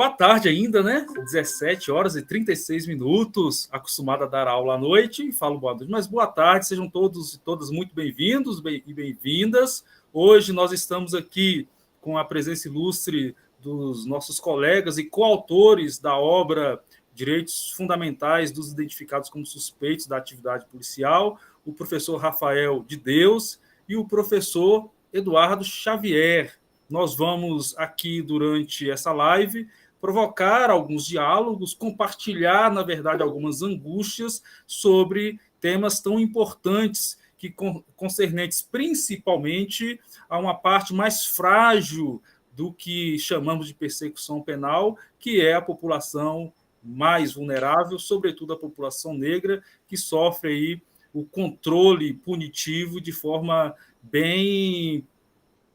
Boa tarde ainda, né? 17 horas e 36 minutos, acostumado a dar aula à noite, falo boa noite, mas boa tarde, sejam todos e todas muito bem-vindos e bem-vindas. Hoje nós estamos aqui com a presença ilustre dos nossos colegas e coautores da obra Direitos Fundamentais dos Identificados como Suspeitos da Atividade Policial, o professor Rafael de Deus e o professor Eduardo Xavier. Nós vamos aqui, durante essa live, provocar alguns diálogos, compartilhar, na verdade, algumas angústias sobre temas tão importantes que concernentes principalmente a uma parte mais frágil do que chamamos de persecução penal, que é a população mais vulnerável, sobretudo a população negra, que sofre aí o controle punitivo de forma bem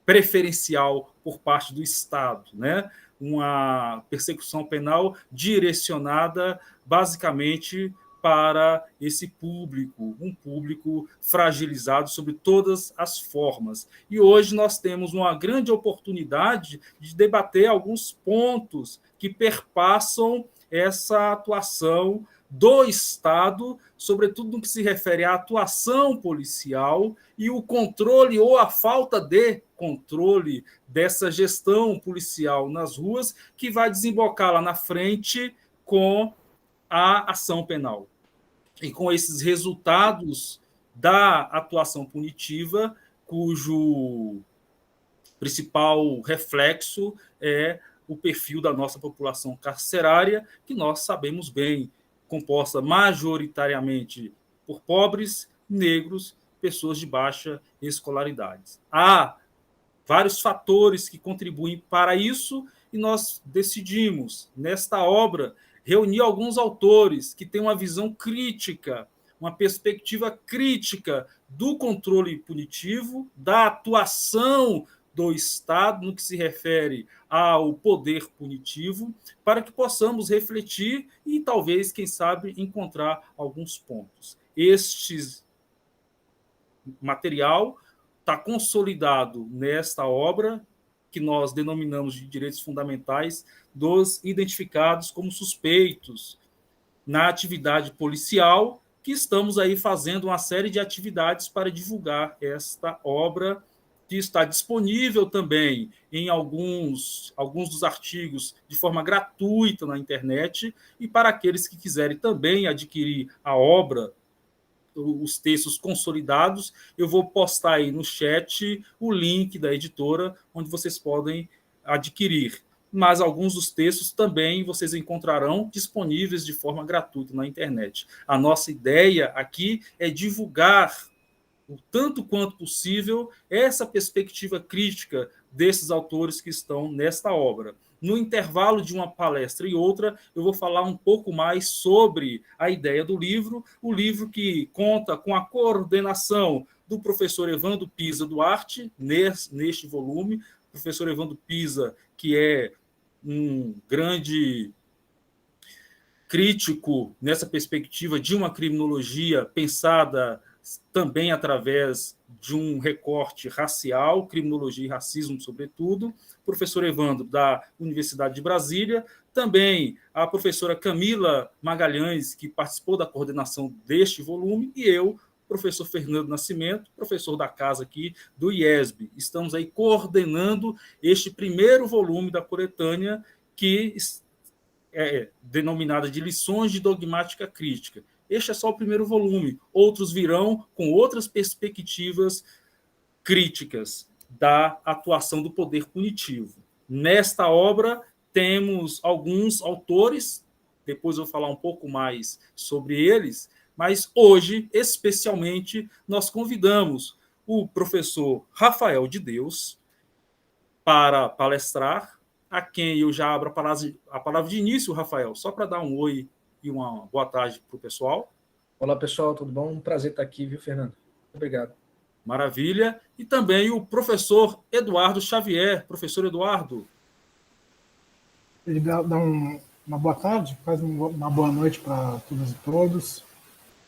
preferencial por parte do Estado, né? Uma persecução penal direcionada basicamente para esse público, um público fragilizado sob todas as formas. E hoje nós temos uma grande oportunidade de debater alguns pontos que perpassam essa atuação do Estado, sobretudo no que se refere à atuação policial e o controle ou a falta de controle dessa gestão policial nas ruas, que vai desembocar lá na frente com a ação penal. E com esses resultados da atuação punitiva, cujo principal reflexo é o perfil da nossa população carcerária, que nós sabemos bem, composta majoritariamente por pobres, negros, pessoas de baixa escolaridade. Há vários fatores que contribuem para isso e nós decidimos, nesta obra, reunir alguns autores que têm uma visão crítica, uma perspectiva crítica do controle punitivo, da atuação do Estado no que se refere ao poder punitivo, para que possamos refletir e talvez, quem sabe, encontrar alguns pontos. Este material está consolidado nesta obra, que nós denominamos de Direitos Fundamentais dos Identificados como Suspeitos na atividade policial, que estamos aí fazendo uma série de atividades para divulgar esta obra, que está disponível também em alguns dos artigos de forma gratuita na internet, e para aqueles que quiserem também adquirir a obra, os textos consolidados, eu vou postar aí no chat o link da editora, onde vocês podem adquirir. Mas alguns dos textos também vocês encontrarão disponíveis de forma gratuita na internet. A nossa ideia aqui é divulgar o tanto quanto possível essa perspectiva crítica desses autores que estão nesta obra. No intervalo de uma palestra e outra, eu vou falar um pouco mais sobre a ideia do livro, o livro que conta com a coordenação do professor Evandro Pisa Duarte, neste volume. O professor Evandro Pisa, que é um grande crítico nessa perspectiva de uma criminologia pensada também através de um recorte racial, criminologia e racismo, sobretudo, professor Evandro, da Universidade de Brasília, também a professora Camila Magalhães, que participou da coordenação deste volume, e eu, professor Fernando Nascimento, professor da casa aqui do IESB. Estamos aí coordenando este primeiro volume da coletânea, que é denominada de Lições de Dogmática Crítica. Este é só o primeiro volume. Outros virão com outras perspectivas críticas da atuação do poder punitivo. Nesta obra, temos alguns autores, depois eu vou falar um pouco mais sobre eles, mas hoje, especialmente, nós convidamos o professor Rafael de Deus para palestrar, a quem eu já abro a palavra de início, Rafael, só para dar um oi e uma boa tarde para o pessoal. Olá, pessoal, tudo bom? Um prazer estar aqui, viu, Fernando? Obrigado. Maravilha. E também o professor Eduardo Xavier. Professor Eduardo. Ele dá uma boa tarde, quase uma boa noite para todas e todos,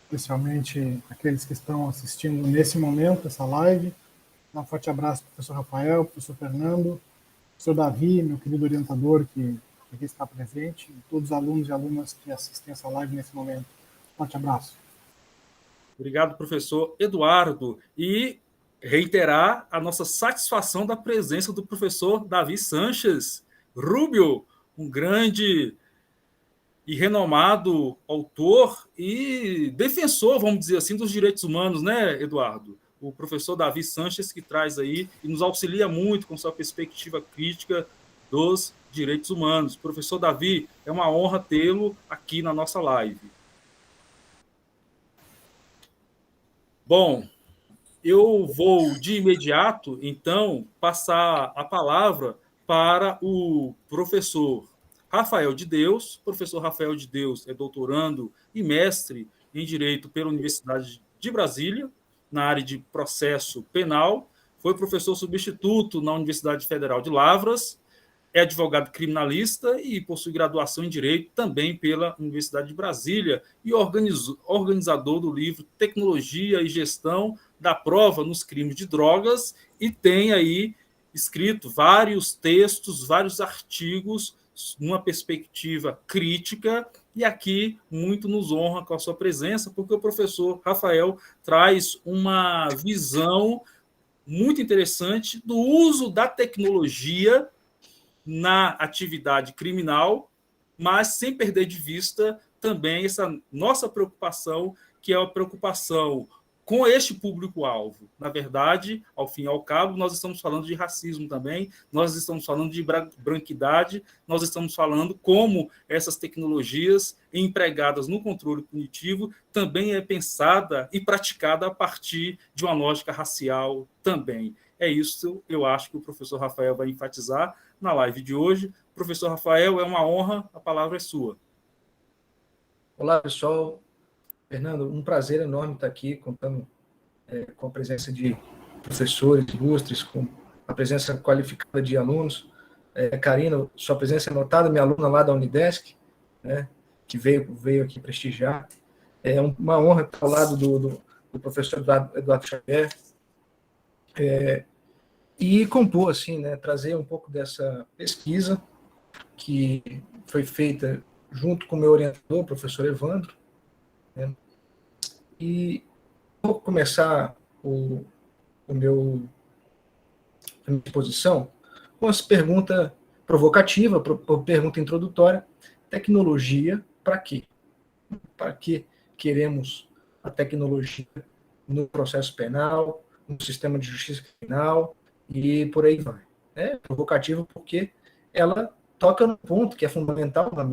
especialmente aqueles que estão assistindo nesse momento, essa live. Um forte abraço para o professor Rafael, professor Fernando, professor Davi, meu querido orientador, que aqui estar presente, e todos os alunos e alunas que assistem essa live nesse momento. Forte abraço. Obrigado, professor Eduardo. E reiterar a nossa satisfação da presença do professor Davi Sanches Rubio, um grande e renomado autor e defensor, vamos dizer assim, dos direitos humanos, né, Eduardo? O professor Davi Sanches, que traz aí e nos auxilia muito com sua perspectiva crítica dos direitos humanos. Professor Davi, é uma honra tê-lo aqui na nossa live. Bom, eu vou de imediato, então, passar a palavra para o professor Rafael de Deus. O professor Rafael de Deus é doutorando e mestre em Direito pela Universidade de Brasília, na área de processo penal. Foi professor substituto na Universidade Federal de Lavras, é advogado criminalista e possui graduação em Direito também pela Universidade de Brasília e organizador do livro Tecnologia e Gestão da Prova nos Crimes de Drogas, e tem aí escrito vários textos, vários artigos numa perspectiva crítica, e aqui muito nos honra com a sua presença, porque o professor Rafael traz uma visão muito interessante do uso da tecnologia na atividade criminal, mas sem perder de vista também essa nossa preocupação, que é a preocupação com este público-alvo. Na verdade, ao fim e ao cabo, nós estamos falando de racismo também, nós estamos falando de branquidade, nós estamos falando como essas tecnologias empregadas no controle punitivo também é pensada e praticada a partir de uma lógica racial também. É isso, eu acho que o professor Rafael vai enfatizar na live de hoje. Professor Rafael, é uma honra, a palavra é sua. Olá, pessoal. Fernando, um prazer enorme estar aqui contando com a presença de professores ilustres, com a presença qualificada de alunos. Karina, sua presença é notada, minha aluna lá da Unidesc, né, que veio aqui prestigiar. É uma honra estar ao lado do professor Eduardo Xavier, e compor, assim, né, trazer um pouco dessa pesquisa que foi feita junto com o meu orientador, o professor Evandro, né, e vou começar a minha exposição com essa pergunta provocativa, pergunta introdutória: tecnologia para quê? Para que queremos a tecnologia no processo penal, no sistema de justiça criminal e por aí vai? É provocativo porque ela toca no ponto que é fundamental na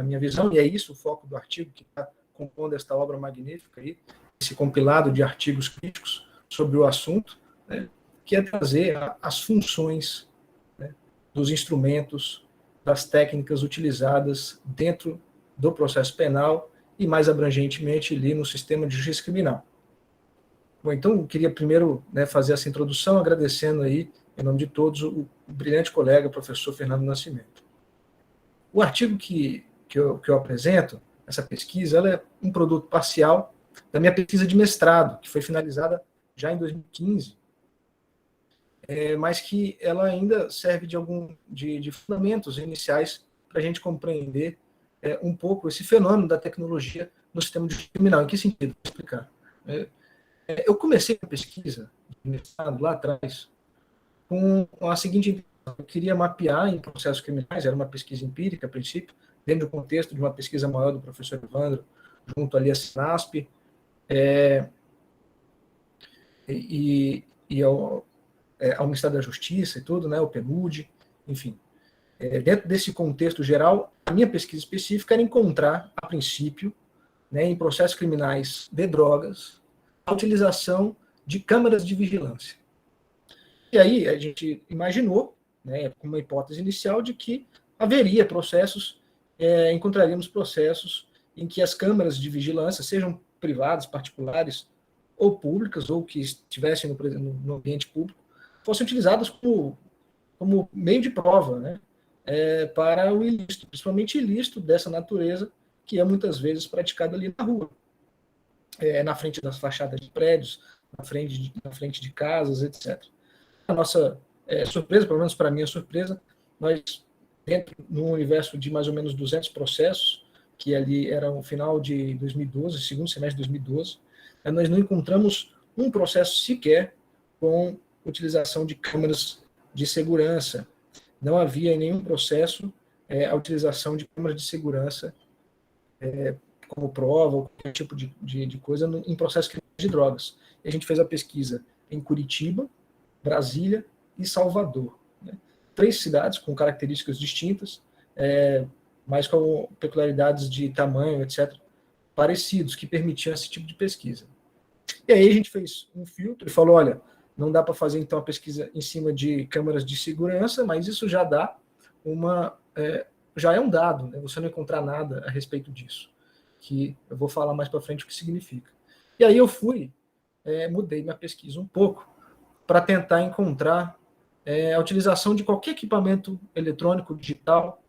minha visão, e é isso o foco do artigo que está compondo esta obra magnífica aí, esse compilado de artigos críticos sobre o assunto, né, que é trazer as funções, né, dos instrumentos, das técnicas utilizadas dentro do processo penal e, mais abrangentemente, ali no sistema de justiça criminal. Bom, então, eu queria primeiro, né, fazer essa introdução, agradecendo aí, em nome de todos, o brilhante colega, professor Fernando Nascimento. O artigo que eu apresento, essa pesquisa, ela é um produto parcial da minha pesquisa de mestrado, que foi finalizada já em 2015, mas que ela ainda serve de fundamentos iniciais para a gente compreender um pouco esse fenômeno da tecnologia no sistema de justiça criminal. Em que sentido? Vou explicar. Eu comecei a pesquisa de mestrado lá atrás com a seguinte intenção: eu queria mapear em processos criminais, era uma pesquisa empírica a princípio, dentro do contexto de uma pesquisa maior do professor Evandro, junto ali à Sinasp, e ao Ministério da Justiça e tudo, né, o PNUD, enfim. Dentro desse contexto geral, a minha pesquisa específica era encontrar, a princípio, né, em processos criminais de drogas, a utilização de câmaras de vigilância. E aí a gente imaginou, né, com uma hipótese inicial, de que haveria processos, encontraríamos processos em que as câmaras de vigilância, sejam privadas, particulares ou públicas, ou que estivessem no ambiente público, fossem utilizadas como meio de prova, né, para o ilícito, principalmente ilícito dessa natureza, que é muitas vezes praticado ali na rua, na frente das fachadas de prédios, na frente de casas, etc. A nossa surpresa, pelo menos para a minha surpresa, nós dentro de um universo de mais ou menos 200 processos, que ali era o final de 2012, segundo semestre de 2012, nós não encontramos um processo sequer com utilização de câmeras de segurança. Não havia em nenhum processo a utilização de câmeras de segurança como prova ou qualquer tipo de coisa em processo de drogas. E a gente fez a pesquisa em Curitiba, Brasília e Salvador. 3 cidades com características distintas, mas com peculiaridades de tamanho, etc., parecidos, que permitiam esse tipo de pesquisa. E aí a gente fez um filtro e falou, olha, não dá para fazer então a pesquisa em cima de câmeras de segurança, mas isso já dá já é um dado, né? Você não encontrar nada a respeito disso, que eu vou falar mais para frente o que significa. E aí eu mudei minha pesquisa um pouco para tentar encontrar a utilização de qualquer equipamento eletrônico digital,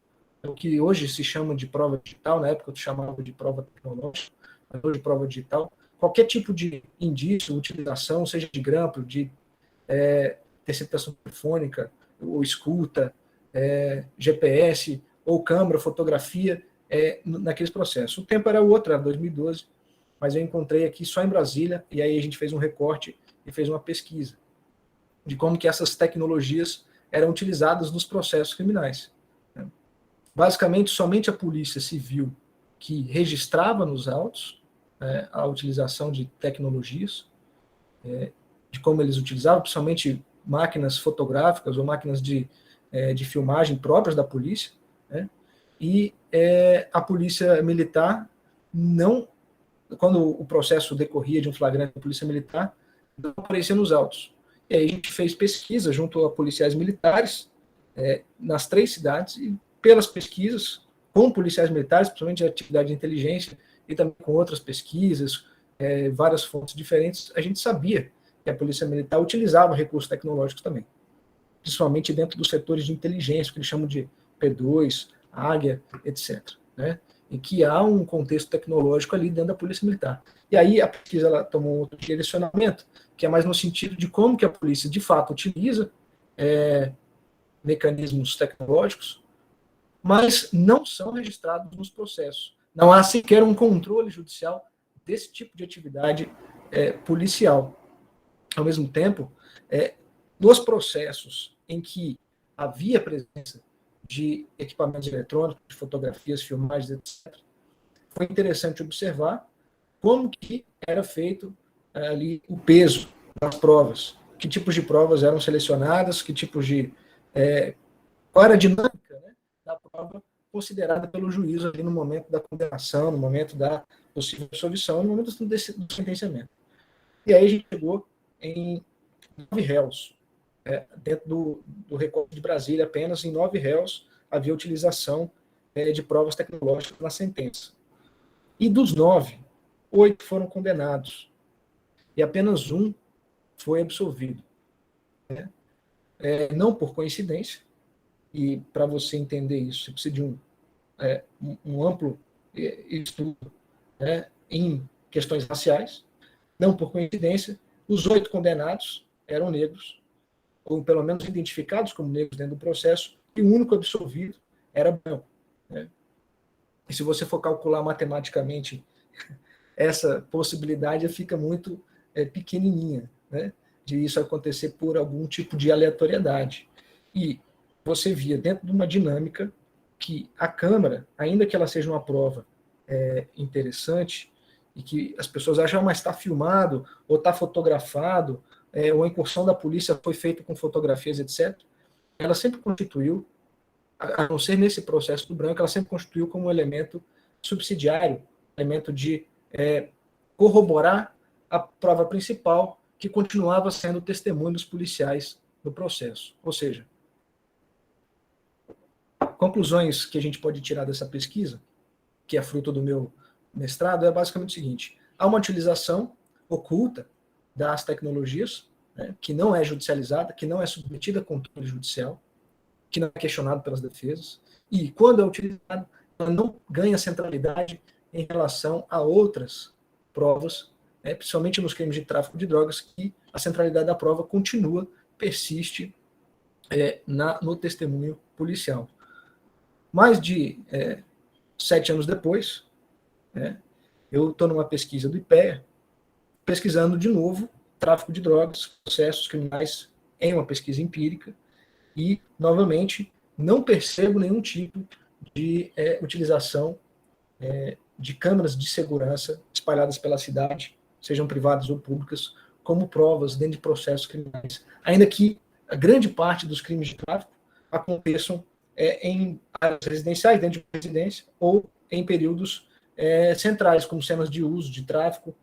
o que hoje se chama de prova digital, na época eu chamava de prova tecnológica, mas hoje prova digital, qualquer tipo de indício, utilização, seja de grampo, de interceptação telefônica, ou escuta, GPS, ou câmera, fotografia, naqueles processos. O tempo era outro, era 2012, mas eu encontrei aqui só em Brasília, e aí a gente fez um recorte e fez uma pesquisa de como que essas tecnologias eram utilizadas nos processos criminais. Basicamente, somente a Polícia Civil que registrava nos autos a utilização de tecnologias, de como eles utilizavam, principalmente máquinas fotográficas ou máquinas de filmagem próprias da polícia, né? E a Polícia Militar não, quando o processo decorria de um flagrante da Polícia Militar, não aparecia nos autos. E aí a gente fez pesquisa junto a policiais militares nas 3 cidades, e pelas pesquisas com policiais militares, principalmente de atividade de inteligência, e também com outras pesquisas, várias fontes diferentes, a gente sabia que a Polícia Militar utilizava recursos tecnológicos também, principalmente dentro dos setores de inteligência, que eles chamam de P2, Águia, etc., né? Em que há um contexto tecnológico ali dentro da Polícia Militar. E aí a pesquisa ela tomou outro direcionamento, que é mais no sentido de como que a polícia de fato utiliza mecanismos tecnológicos, mas não são registrados nos processos. Não há sequer um controle judicial desse tipo de atividade policial. Ao mesmo tempo, nos processos em que havia presença de equipamentos eletrônicos, de fotografias, filmagens, etc., foi interessante observar como que era feito ali o peso das provas, que tipos de provas eram selecionadas, que tipos de... qual era a dinâmica, né, da prova considerada pelo juiz ali no momento da condenação, no momento da possível absolvição, no momento do sentenciamento. E aí a gente chegou em 9 réus. Dentro do recorte de Brasília, apenas em 9 réus havia utilização de provas tecnológicas na sentença. E dos 9, 8 foram condenados. E apenas um foi absolvido. Não por coincidência, e para você entender isso, você precisa de um amplo estudo em questões raciais. Não por coincidência, os 8 condenados eram negros, ou pelo menos identificados como negros dentro do processo, e o único absolvido era branco. Né? E se você for calcular matematicamente essa possibilidade, fica muito pequenininha, né? De isso acontecer por algum tipo de aleatoriedade. E você via dentro de uma dinâmica que a câmera, ainda que ela seja uma prova interessante, e que as pessoas acham, mas está filmado, ou está fotografado, ou a incursão da polícia foi feita com fotografias, etc., ela sempre constituiu, a não ser nesse processo do branco, ela sempre constituiu como um elemento subsidiário, elemento de corroborar a prova principal, que continuava sendo o testemunho dos policiais no processo. Ou seja, conclusões que a gente pode tirar dessa pesquisa, que é fruto do meu mestrado, é basicamente o seguinte: há uma utilização oculta das tecnologias, né, que não é judicializada, que não é submetida a controle judicial, que não é questionado pelas defesas, e quando é utilizada, ela não ganha centralidade em relação a outras provas, principalmente nos crimes de tráfico de drogas, que a centralidade da prova continua, persiste no testemunho policial. Mais de 7 anos depois, eu estou numa pesquisa do IPEA, pesquisando de novo tráfico de drogas, processos criminais em uma pesquisa empírica, e, novamente, não percebo nenhum tipo de utilização de câmeras de segurança espalhadas pela cidade, sejam privadas ou públicas, como provas dentro de processos criminais. Ainda que a grande parte dos crimes de tráfico aconteçam em áreas residenciais, dentro de uma residência, ou em períodos centrais, como cenas de uso de tráfico,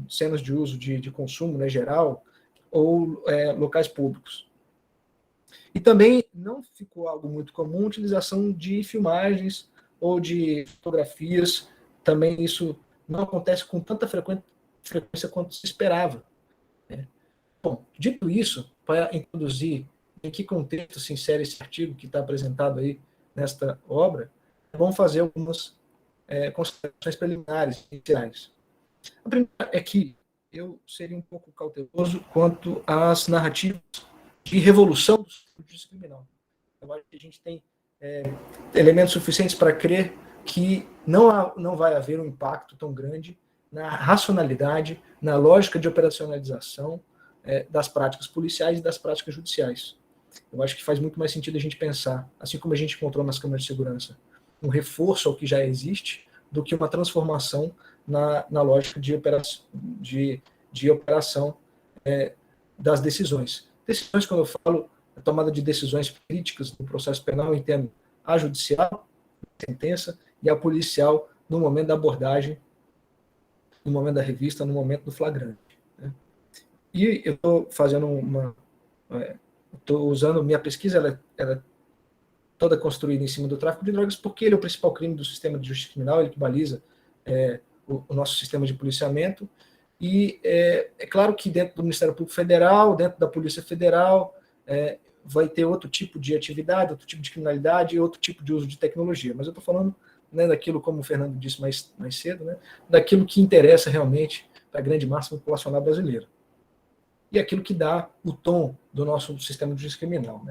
cenas de uso de consumo, né, geral, ou locais públicos. E também não ficou algo muito comum a utilização de filmagens ou de fotografias. Também isso não acontece com tanta frequência quanto se esperava. Bom, dito isso, para introduzir em que contexto se insere esse artigo que está apresentado aí nesta obra, vamos fazer algumas considerações preliminares iniciais. A primeira é que eu seria um pouco cauteloso quanto às narrativas de revolução do justiça criminal. Eu acho que a gente tem elementos suficientes para crer que não vai haver um impacto tão grande na racionalidade, na lógica de operacionalização das práticas policiais e das práticas judiciais. Eu acho que faz muito mais sentido a gente pensar, assim como a gente encontrou nas câmeras de segurança, um reforço ao que já existe, do que uma transformação na lógica de operação das decisões. Decisões, quando eu falo a tomada de decisões críticas no processo penal, eu entendo a judicial, a sentença, e a policial no momento da abordagem, no momento da revista, no momento do flagrante. E eu estou fazendo estou usando minha pesquisa, ela é toda construída em cima do tráfico de drogas, porque ele é o principal crime do sistema de justiça criminal, ele que baliza o nosso sistema de policiamento. E é claro que dentro do Ministério Público Federal, dentro da Polícia Federal, vai ter outro tipo de atividade, outro tipo de criminalidade e outro tipo de uso de tecnologia. Mas eu estou falando daquilo, como o Fernando disse mais cedo, daquilo que interessa realmente para a grande massa populacional brasileira. E aquilo que dá o tom do nosso sistema de justiça criminal.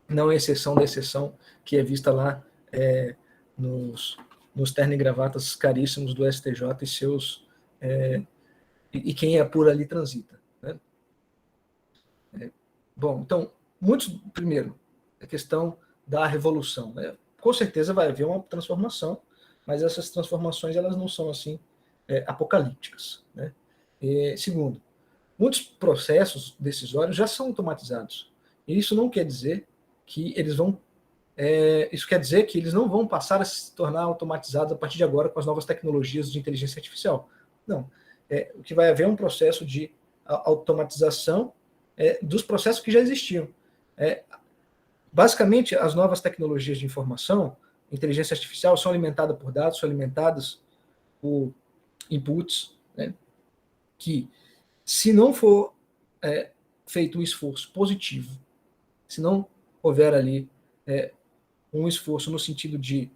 Não é exceção da exceção que é vista lá nos terno e gravatas caríssimos do STJ e seus... e quem é por ali transita. Bom, então, primeiro, a questão da revolução. Com certeza vai haver uma transformação, mas essas transformações elas não são assim apocalípticas. Segundo, muitos processos decisórios já são automatizados. E isso não quer dizer que eles vão... isso quer dizer que eles não vão passar a se tornar automatizados a partir de agora com as novas tecnologias de inteligência artificial. Não. O que vai haver é um processo de automatização dos processos que já existiam. Basicamente, as novas tecnologias de informação, inteligência artificial, são alimentadas por dados, são alimentadas por inputs, que, se não for feito um esforço positivo, se não houver ali um esforço no sentido de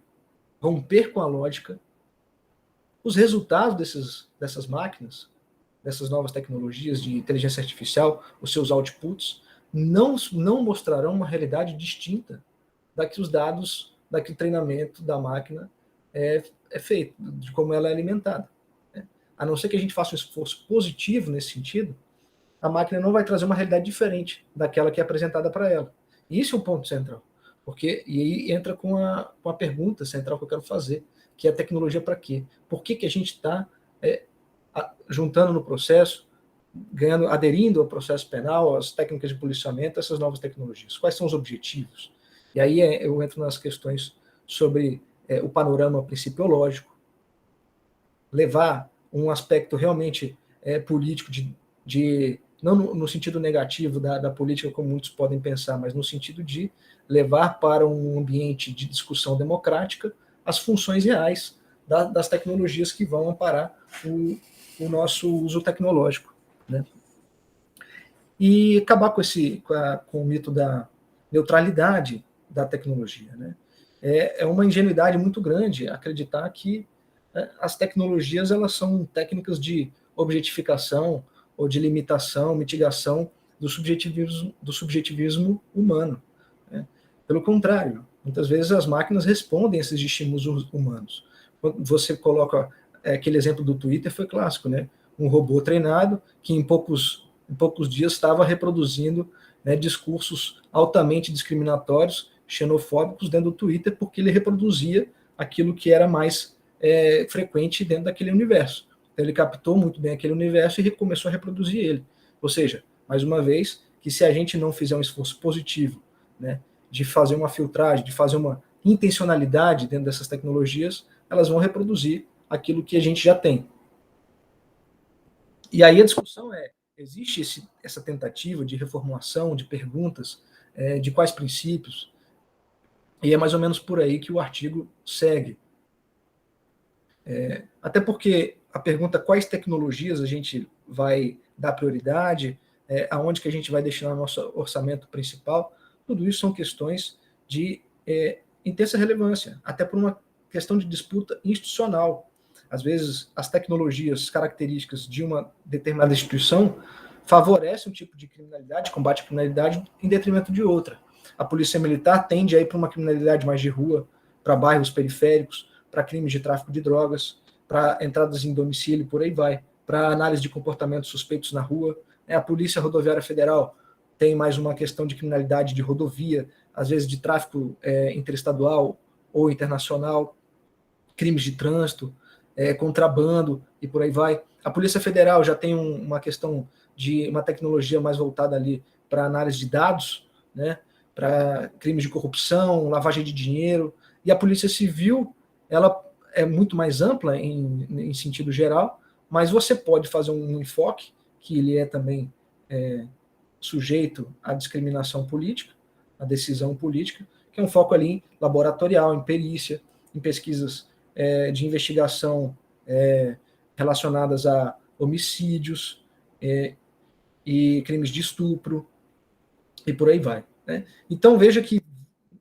romper com a lógica, os resultados dessas máquinas, dessas novas tecnologias de inteligência artificial, os seus outputs, não mostrarão uma realidade distinta da que os dados, da que o treinamento da máquina é feito, de como ela é alimentada. A não ser que a gente faça um esforço positivo nesse sentido, a máquina não vai trazer uma realidade diferente daquela que é apresentada para ela. E isso é um ponto central. E aí entra com a pergunta central que eu quero fazer, que é a tecnologia para quê? Por que a gente está juntando no processo, aderindo ao processo penal, às técnicas de policiamento, essas novas tecnologias? Quais são os objetivos? E aí eu entro nas questões sobre o panorama principiológico, levar um aspecto realmente político, não no sentido negativo da política, como muitos podem pensar, mas no sentido de levar para um ambiente de discussão democrática as funções reais das tecnologias que vão amparar o nosso uso tecnológico. E acabar com o mito da neutralidade da tecnologia. É uma ingenuidade muito grande acreditar que as tecnologias elas são técnicas de objetificação ou de limitação, mitigação do subjetivismo humano. Pelo contrário, muitas vezes as máquinas respondem a esses estímulos humanos. Quando você coloca aquele exemplo do Twitter, foi clássico, né? Um robô treinado que em poucos dias estava reproduzindo, né, discursos altamente discriminatórios, xenofóbicos dentro do Twitter, porque ele reproduzia aquilo que era mais frequente dentro daquele universo. Então, ele captou muito bem aquele universo e começou a reproduzir ele. Ou seja, mais uma vez, que se a gente não fizer um esforço positivo, né, de fazer uma filtragem, de fazer uma intencionalidade dentro dessas tecnologias, elas vão reproduzir aquilo que a gente já tem. E aí a discussão existe essa tentativa de reformulação, de perguntas, de quais princípios, e é mais ou menos por aí que o artigo segue. Até porque a pergunta quais tecnologias a gente vai dar prioridade, aonde que a gente vai destinar nosso orçamento principal, tudo isso são questões de intensa relevância, até por uma questão de disputa institucional. Às vezes, as tecnologias, características de uma determinada instituição favorecem um tipo de criminalidade, combate à criminalidade, em detrimento de outra. A polícia militar tende a ir para uma criminalidade mais de rua, para bairros periféricos, para crimes de tráfico de drogas, para entradas em domicílio, por aí vai, para análise de comportamentos suspeitos na rua. A Polícia Rodoviária Federal tem mais uma questão de criminalidade de rodovia, às vezes de tráfico interestadual ou internacional, crimes de trânsito, contrabando e por aí vai. A Polícia Federal já tem uma questão de uma tecnologia mais voltada ali para análise de dados, né, para crimes de corrupção, lavagem de dinheiro, e a Polícia Civil, ela é muito mais ampla em sentido geral, mas você pode fazer um enfoque, que ele é também sujeito à discriminação política, à decisão política, que é um foco ali em laboratorial, em perícia, em pesquisas de investigação relacionadas a homicídios e crimes de estupro, e por aí vai, né? Então, veja que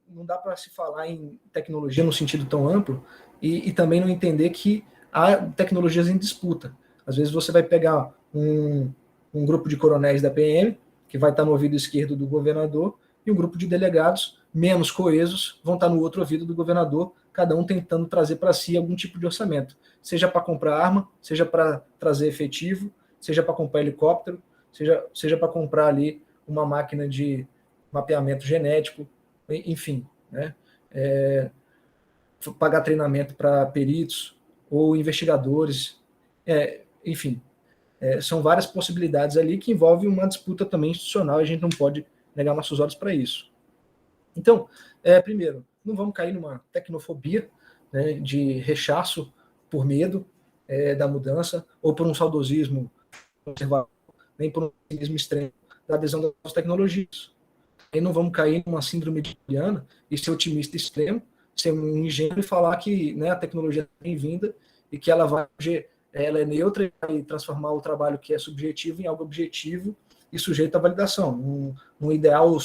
não dá para se falar em tecnologia no sentido tão amplo e também não entender que há tecnologias em disputa. Às vezes você vai pegar um grupo de coronéis da PM, que vai estar no ouvido esquerdo do governador, e um grupo de delegados menos coesos vão estar no outro ouvido do governador, cada um tentando trazer para si algum tipo de orçamento, seja para comprar arma, seja para trazer efetivo, seja para comprar helicóptero, seja para comprar ali uma máquina de mapeamento genético, enfim, né? Pagar treinamento para peritos ou investigadores, enfim, são várias possibilidades ali que envolvem uma disputa também institucional e a gente não pode negar nossos olhos para isso. Então, primeiro, não vamos cair numa tecnofobia, né, de rechaço por medo da mudança ou por um saudosismo conservador, nem por um cinismo extremo da adesão das tecnologias. E não vamos cair numa síndrome de Juliana e ser otimista extremo, ser um ingênuo e falar que, né, a tecnologia é bem-vinda e que ela é neutra e vai transformar o trabalho que é subjetivo em algo objetivo e sujeito à validação. Um ideal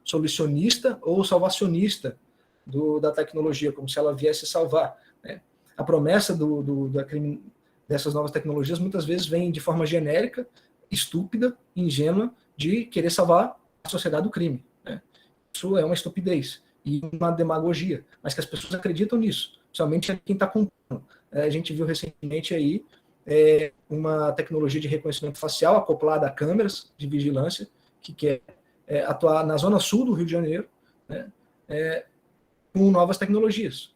solucionista ou salvacionista da tecnologia, como se ela viesse salvar, né? A promessa dessas novas tecnologias muitas vezes vem de forma genérica, estúpida, ingênua, de querer salvar a sociedade do crime, né? Isso é uma estupidez e uma demagogia, mas que as pessoas acreditam nisso, somente quem está comprando. A gente viu recentemente aí uma tecnologia de reconhecimento facial acoplada a câmeras de vigilância que quer atuar na zona sul do Rio de Janeiro, né, com novas tecnologias.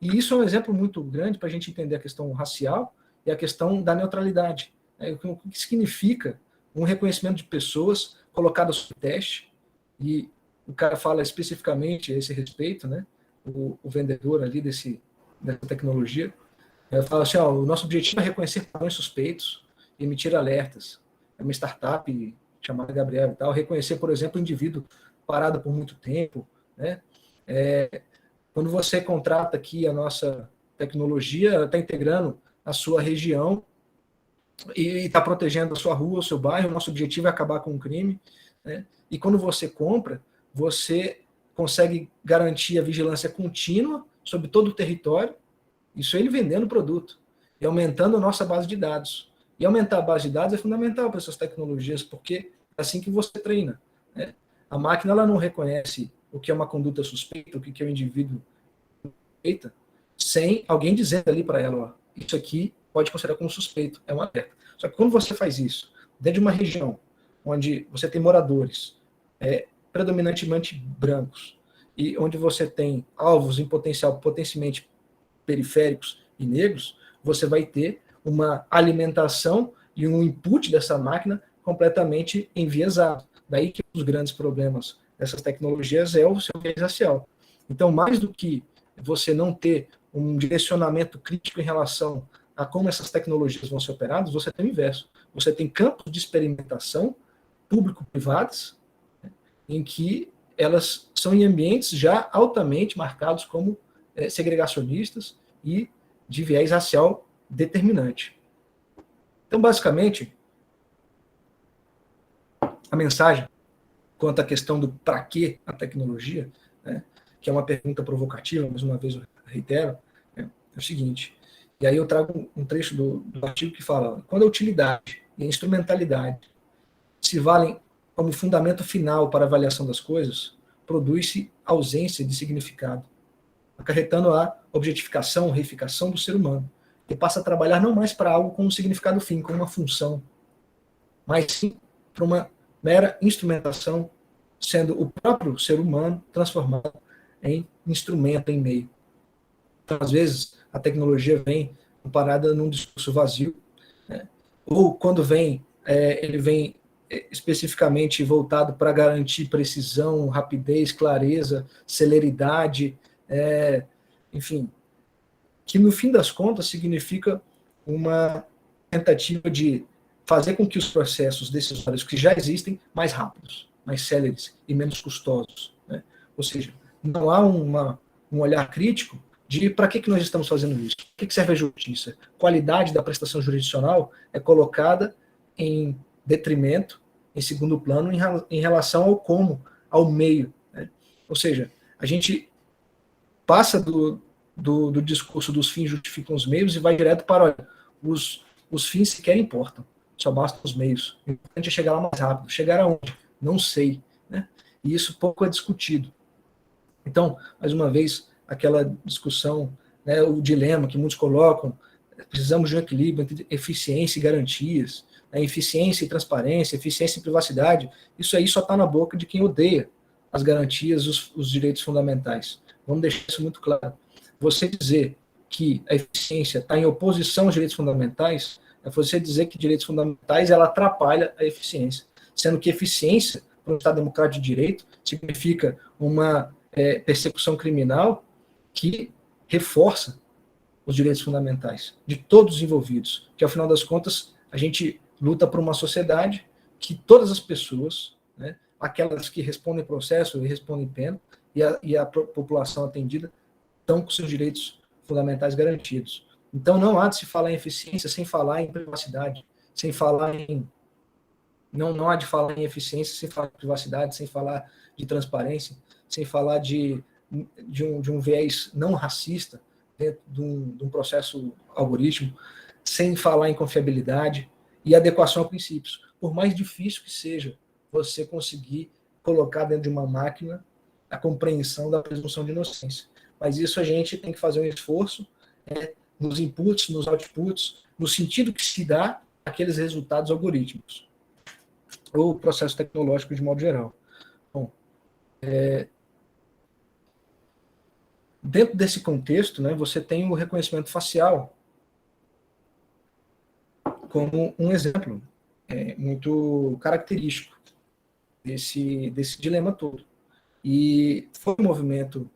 E isso é um exemplo muito grande para a gente entender a questão racial e a questão da neutralidade. O que significa um reconhecimento de pessoas colocadas sob teste, e o cara fala especificamente a esse respeito, né, o vendedor ali dessa tecnologia, fala assim, o nosso objetivo é reconhecer padrões suspeitos e emitir alertas. É uma startup chamada Gabriel e tal, reconhecer, por exemplo, o indivíduo parado por muito tempo, né? Quando você contrata aqui a nossa tecnologia, ela está integrando a sua região e está protegendo a sua rua, o seu bairro. O nosso objetivo é acabar com o crime, né? E quando você compra, você consegue garantir a vigilância contínua sobre todo o território. Isso é ele vendendo o produto e aumentando a nossa base de dados. E aumentar a base de dados é fundamental para essas tecnologias, porque é assim que você treina, né? A máquina ela não reconhece o que é uma conduta suspeita, o que é um indivíduo suspeita, sem alguém dizendo ali para ela, ó, isso aqui pode considerar como suspeito, é um alerta. Só que quando você faz isso dentro de uma região onde você tem moradores predominantemente brancos e onde você tem alvos em potencial potencialmente periféricos e negros, você vai ter uma alimentação e um input dessa máquina completamente enviesado. Daí que os grandes problemas dessas tecnologias é o seu viés racial. Então, mais do que você não ter um direcionamento crítico em relação a como essas tecnologias vão ser operadas, você tem o inverso. Você tem campos de experimentação público-privados, né, em que elas são em ambientes já altamente marcados como segregacionistas e de viés racial determinante. Então, basicamente, a mensagem quanto à questão do para que a tecnologia, né, que é uma pergunta provocativa, mais uma vez eu reitero, é o seguinte, e aí eu trago um trecho do artigo que fala: quando a utilidade e a instrumentalidade se valem como fundamento final para a avaliação das coisas, produz-se ausência de significado, acarretando a objetificação, reificação do ser humano, que passa a trabalhar não mais para algo com um significado fim, como uma função, mas sim para uma mera instrumentação, sendo o próprio ser humano transformado em instrumento, em meio. Então, às vezes, a tecnologia vem comparada num discurso vazio, né? Ou quando vem, ele vem especificamente voltado para garantir precisão, rapidez, clareza, celeridade, enfim, que no fim das contas significa uma tentativa de fazer com que os processos decisórios que já existem mais rápidos, mais céleres e menos custosos, né? Ou seja, não há um olhar crítico de para que nós estamos fazendo isso, para que serve a justiça. A qualidade da prestação jurisdicional é colocada em detrimento, em segundo plano, em relação ao como, ao meio, né? Ou seja, a gente passa do discurso dos fins justificam os meios e vai direto para, olha, os fins sequer importam, só bastam os meios. O importante é chegar lá mais rápido. Chegar aonde? Não sei, né? E isso pouco é discutido. Então, mais uma vez, aquela discussão, né, o dilema que muitos colocam, precisamos de um equilíbrio entre eficiência e garantias, né, eficiência e transparência, eficiência e privacidade. Isso aí só está na boca de quem odeia as garantias, os direitos fundamentais. Vamos deixar isso muito claro. Você dizer que a eficiência está em oposição aos direitos fundamentais é você dizer que direitos fundamentais ela atrapalha a eficiência, sendo que eficiência para um Estado democrático de direito significa uma persecução criminal que reforça os direitos fundamentais de todos os envolvidos, que ao final das contas a gente luta por uma sociedade que todas as pessoas, né, aquelas que respondem processo e respondem pena, e a população atendida estão com seus direitos fundamentais garantidos. Então não há de se falar em eficiência sem falar em privacidade, sem falar em... Não há de falar em eficiência sem falar em privacidade, sem falar de transparência, sem falar de um viés não racista dentro de um processo algoritmo, sem falar em confiabilidade e adequação a princípios. Por mais difícil que seja você conseguir colocar dentro de uma máquina a compreensão da presunção de inocência. Mas isso a gente tem que fazer um esforço nos inputs, nos outputs, no sentido que se dá aqueles resultados algorítmicos, ou processo tecnológico de modo geral. Bom, dentro desse contexto, né, você tem o reconhecimento facial como um exemplo muito característico desse dilema todo. E foi um movimento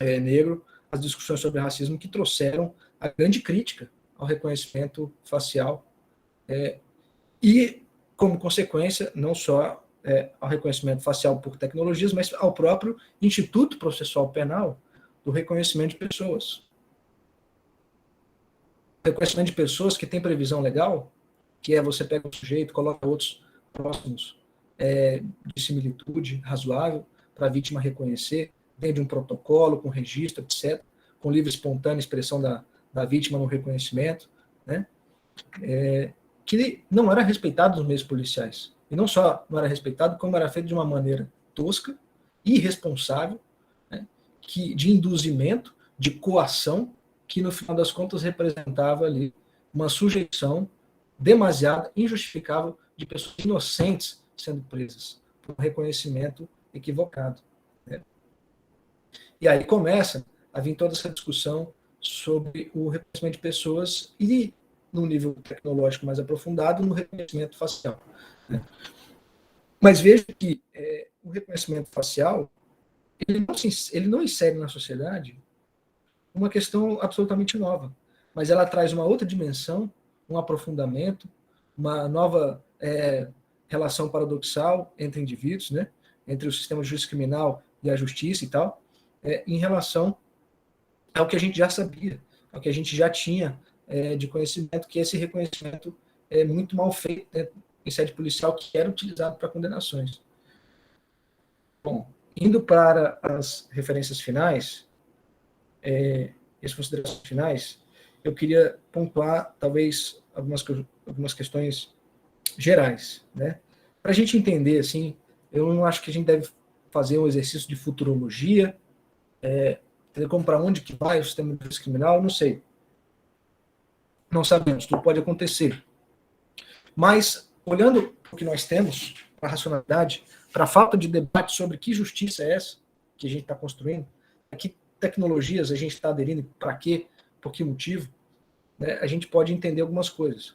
negro, as discussões sobre racismo, que trouxeram a grande crítica ao reconhecimento facial e, como consequência, não só ao reconhecimento facial por tecnologias, mas ao próprio Instituto Processual Penal do reconhecimento de pessoas. Reconhecimento de pessoas que tem previsão legal, que é você pega um sujeito, coloca outros próximos de similitude razoável para a vítima reconhecer, dentro de um protocolo, com registro, etc., com livre e espontânea expressão da vítima no reconhecimento, né? Que não era respeitado nos meios policiais. E não só não era respeitado, como era feito de uma maneira tosca, irresponsável, né, de induzimento, de coação, que no final das contas representava ali uma sujeição demasiada, injustificável, de pessoas inocentes sendo presas por um reconhecimento equivocado, né? E aí começa a vir toda essa discussão sobre o reconhecimento de pessoas e, num nível tecnológico mais aprofundado, no reconhecimento facial, né? Mas veja que o reconhecimento facial ele não insere na sociedade uma questão absolutamente nova, mas ela traz uma outra dimensão, um aprofundamento, uma nova relação paradoxal entre indivíduos, né? Entre o sistema de justiça criminal e a justiça e tal, em relação ao que a gente já sabia, ao que a gente já tinha de conhecimento, que esse reconhecimento é muito mal feito, né, em sede policial, que era utilizado para condenações. Bom, indo para as referências finais, as considerações finais, eu queria pontuar, talvez, algumas questões gerais, né? Para a gente entender, assim, eu não acho que a gente deve fazer um exercício de futurologia, como para onde que vai o sistema de justiça criminal, não sei. Não sabemos, tudo pode acontecer. Mas, olhando para o que nós temos, para a racionalidade, para a falta de debate sobre que justiça é essa que a gente está construindo, que tecnologias a gente está aderindo, para quê, por que motivo, né, a gente pode entender algumas coisas.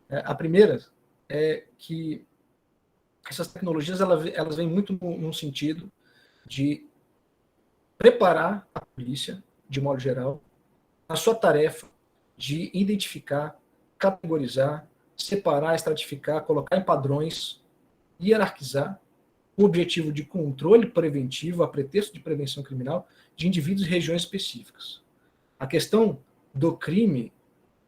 A primeira é que essas tecnologias elas vêm muito num sentido de preparar a polícia, de modo geral, a sua tarefa de identificar, categorizar, separar, estratificar, colocar em padrões, hierarquizar, com o objetivo de controle preventivo, a pretexto de prevenção criminal, de indivíduos e regiões específicas. A questão do crime,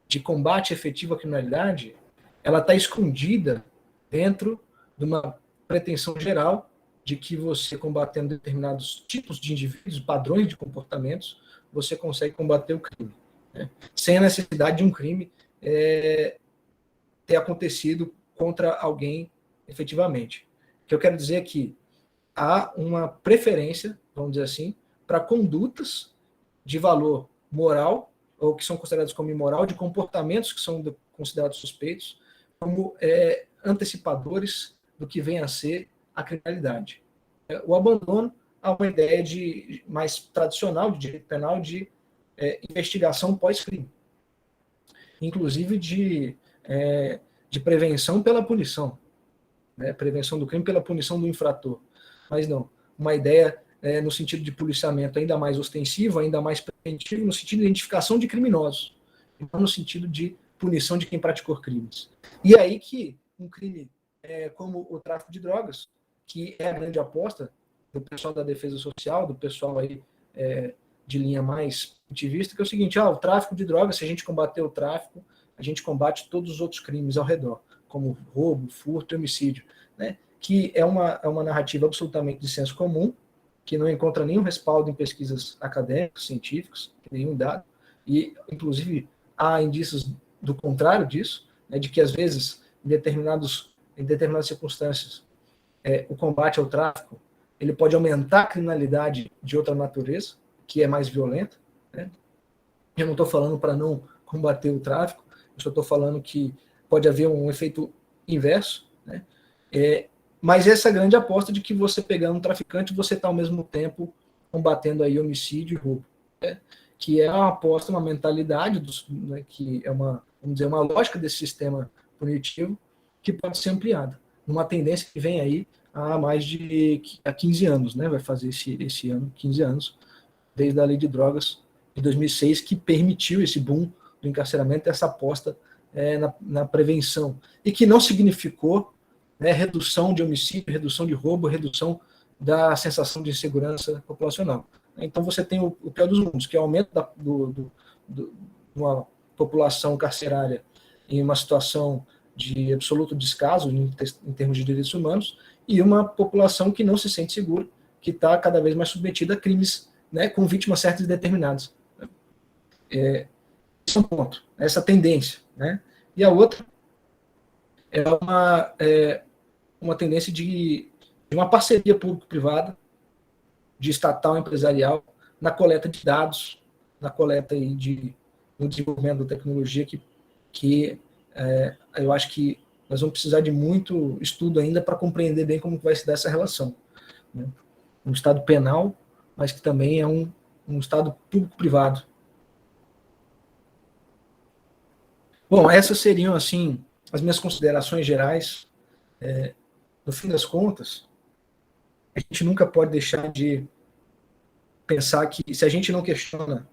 de combate efetivo à criminalidade, ela está escondida dentro de uma pretensão geral de que você, combatendo determinados tipos de indivíduos, padrões de comportamentos, você consegue combater o crime, né? Sem a necessidade de um crime ter acontecido contra alguém efetivamente. O que eu quero dizer é que há uma preferência, vamos dizer assim, para condutas de valor moral, ou que são considerados como imoral, de comportamentos que são considerados suspeitos, como antecipadores do que vem a ser a criminalidade. O abandono a uma ideia mais tradicional de direito penal de investigação pós-crime, inclusive de prevenção pela punição, né? Prevenção do crime pela punição do infrator. Mas não, uma ideia no sentido de policiamento ainda mais ostensivo, ainda mais preventivo, no sentido de identificação de criminosos, e não no sentido de punição de quem praticou crimes. E aí que um crime como o tráfico de drogas, que é a grande aposta do pessoal da defesa social, do pessoal aí de linha mais ativista, que é o seguinte: o tráfico de drogas, se a gente combater o tráfico, a gente combate todos os outros crimes ao redor, como roubo, furto, homicídio, né? Que é uma narrativa absolutamente de senso comum, que não encontra nenhum respaldo em pesquisas acadêmicas, científicas, nenhum dado, e, inclusive, há indícios do contrário disso, né, de que, às vezes, em determinadas circunstâncias, o combate ao tráfico ele pode aumentar a criminalidade de outra natureza, que é mais violenta, né? Eu não estou falando para não combater o tráfico, eu só estou falando que pode haver um efeito inverso, né? Mas essa grande aposta de que você pegando um traficante, você está ao mesmo tempo combatendo aí homicídio e roubo, né? Que é uma aposta, uma mentalidade, né, que é vamos dizer, uma lógica desse sistema punitivo que pode ser ampliada, numa tendência que vem aí há mais de 15 anos, né? Vai fazer esse ano 15 anos, desde a Lei de Drogas de 2006, que permitiu esse boom do encarceramento, essa aposta na prevenção, e que não significou redução de homicídio, redução de roubo, redução da sensação de insegurança populacional. Então você tem o pior dos mundos, que é o aumento de uma população carcerária em uma situação de absoluto descaso em termos de direitos humanos, e uma população que não se sente segura, que está cada vez mais submetida a crimes, né, com vítimas certas e determinadas. Esse é um ponto, essa tendência, né? E a outra é uma tendência de uma parceria público-privada de estatal empresarial na coleta de dados, na coleta no desenvolvimento da tecnologia, que eu acho que nós vamos precisar de muito estudo ainda para compreender bem como vai se dar essa relação, né? Um Estado penal, mas que também é um Estado público-privado. Bom, essas seriam, assim, as minhas considerações gerais. No fim das contas, a gente nunca pode deixar de pensar que, se a gente não questiona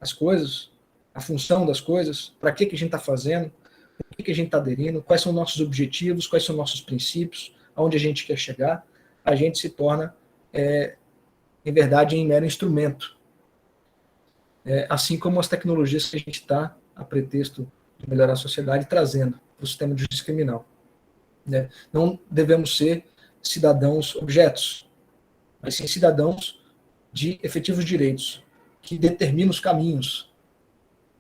as coisas, a função das coisas, para que a gente está fazendo, por que a gente está aderindo, quais são nossos objetivos, quais são nossos princípios, aonde a gente quer chegar, a gente se torna, em verdade, um mero instrumento. Assim como as tecnologias que a gente está, a pretexto de melhorar a sociedade, trazendo para o sistema de justiça criminal, né? Não devemos ser cidadãos objetos, mas sim cidadãos de efetivos direitos, que determinam os caminhos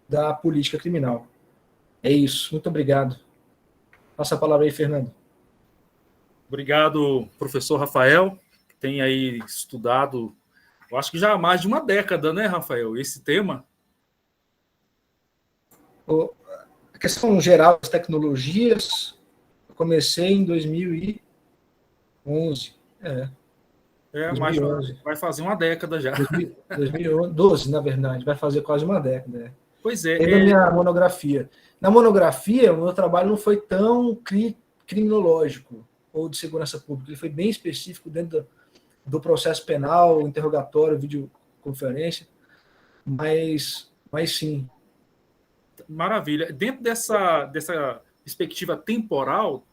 da política criminal. É isso. Muito obrigado. Passa a palavra aí, Fernando. Obrigado, professor Rafael, que tem aí estudado, eu acho que já há mais de uma década, né, Rafael, esse tema. A questão geral das tecnologias, eu comecei em 2011. 2011. Mas vai fazer uma década já. 2012, na verdade, vai fazer quase uma década. Pois é. Teve a minha monografia. Na monografia, o meu trabalho não foi tão criminológico ou de segurança pública, ele foi bem específico dentro do processo penal, interrogatório, videoconferência, mas sim. Maravilha. Dentro dessa perspectiva temporal,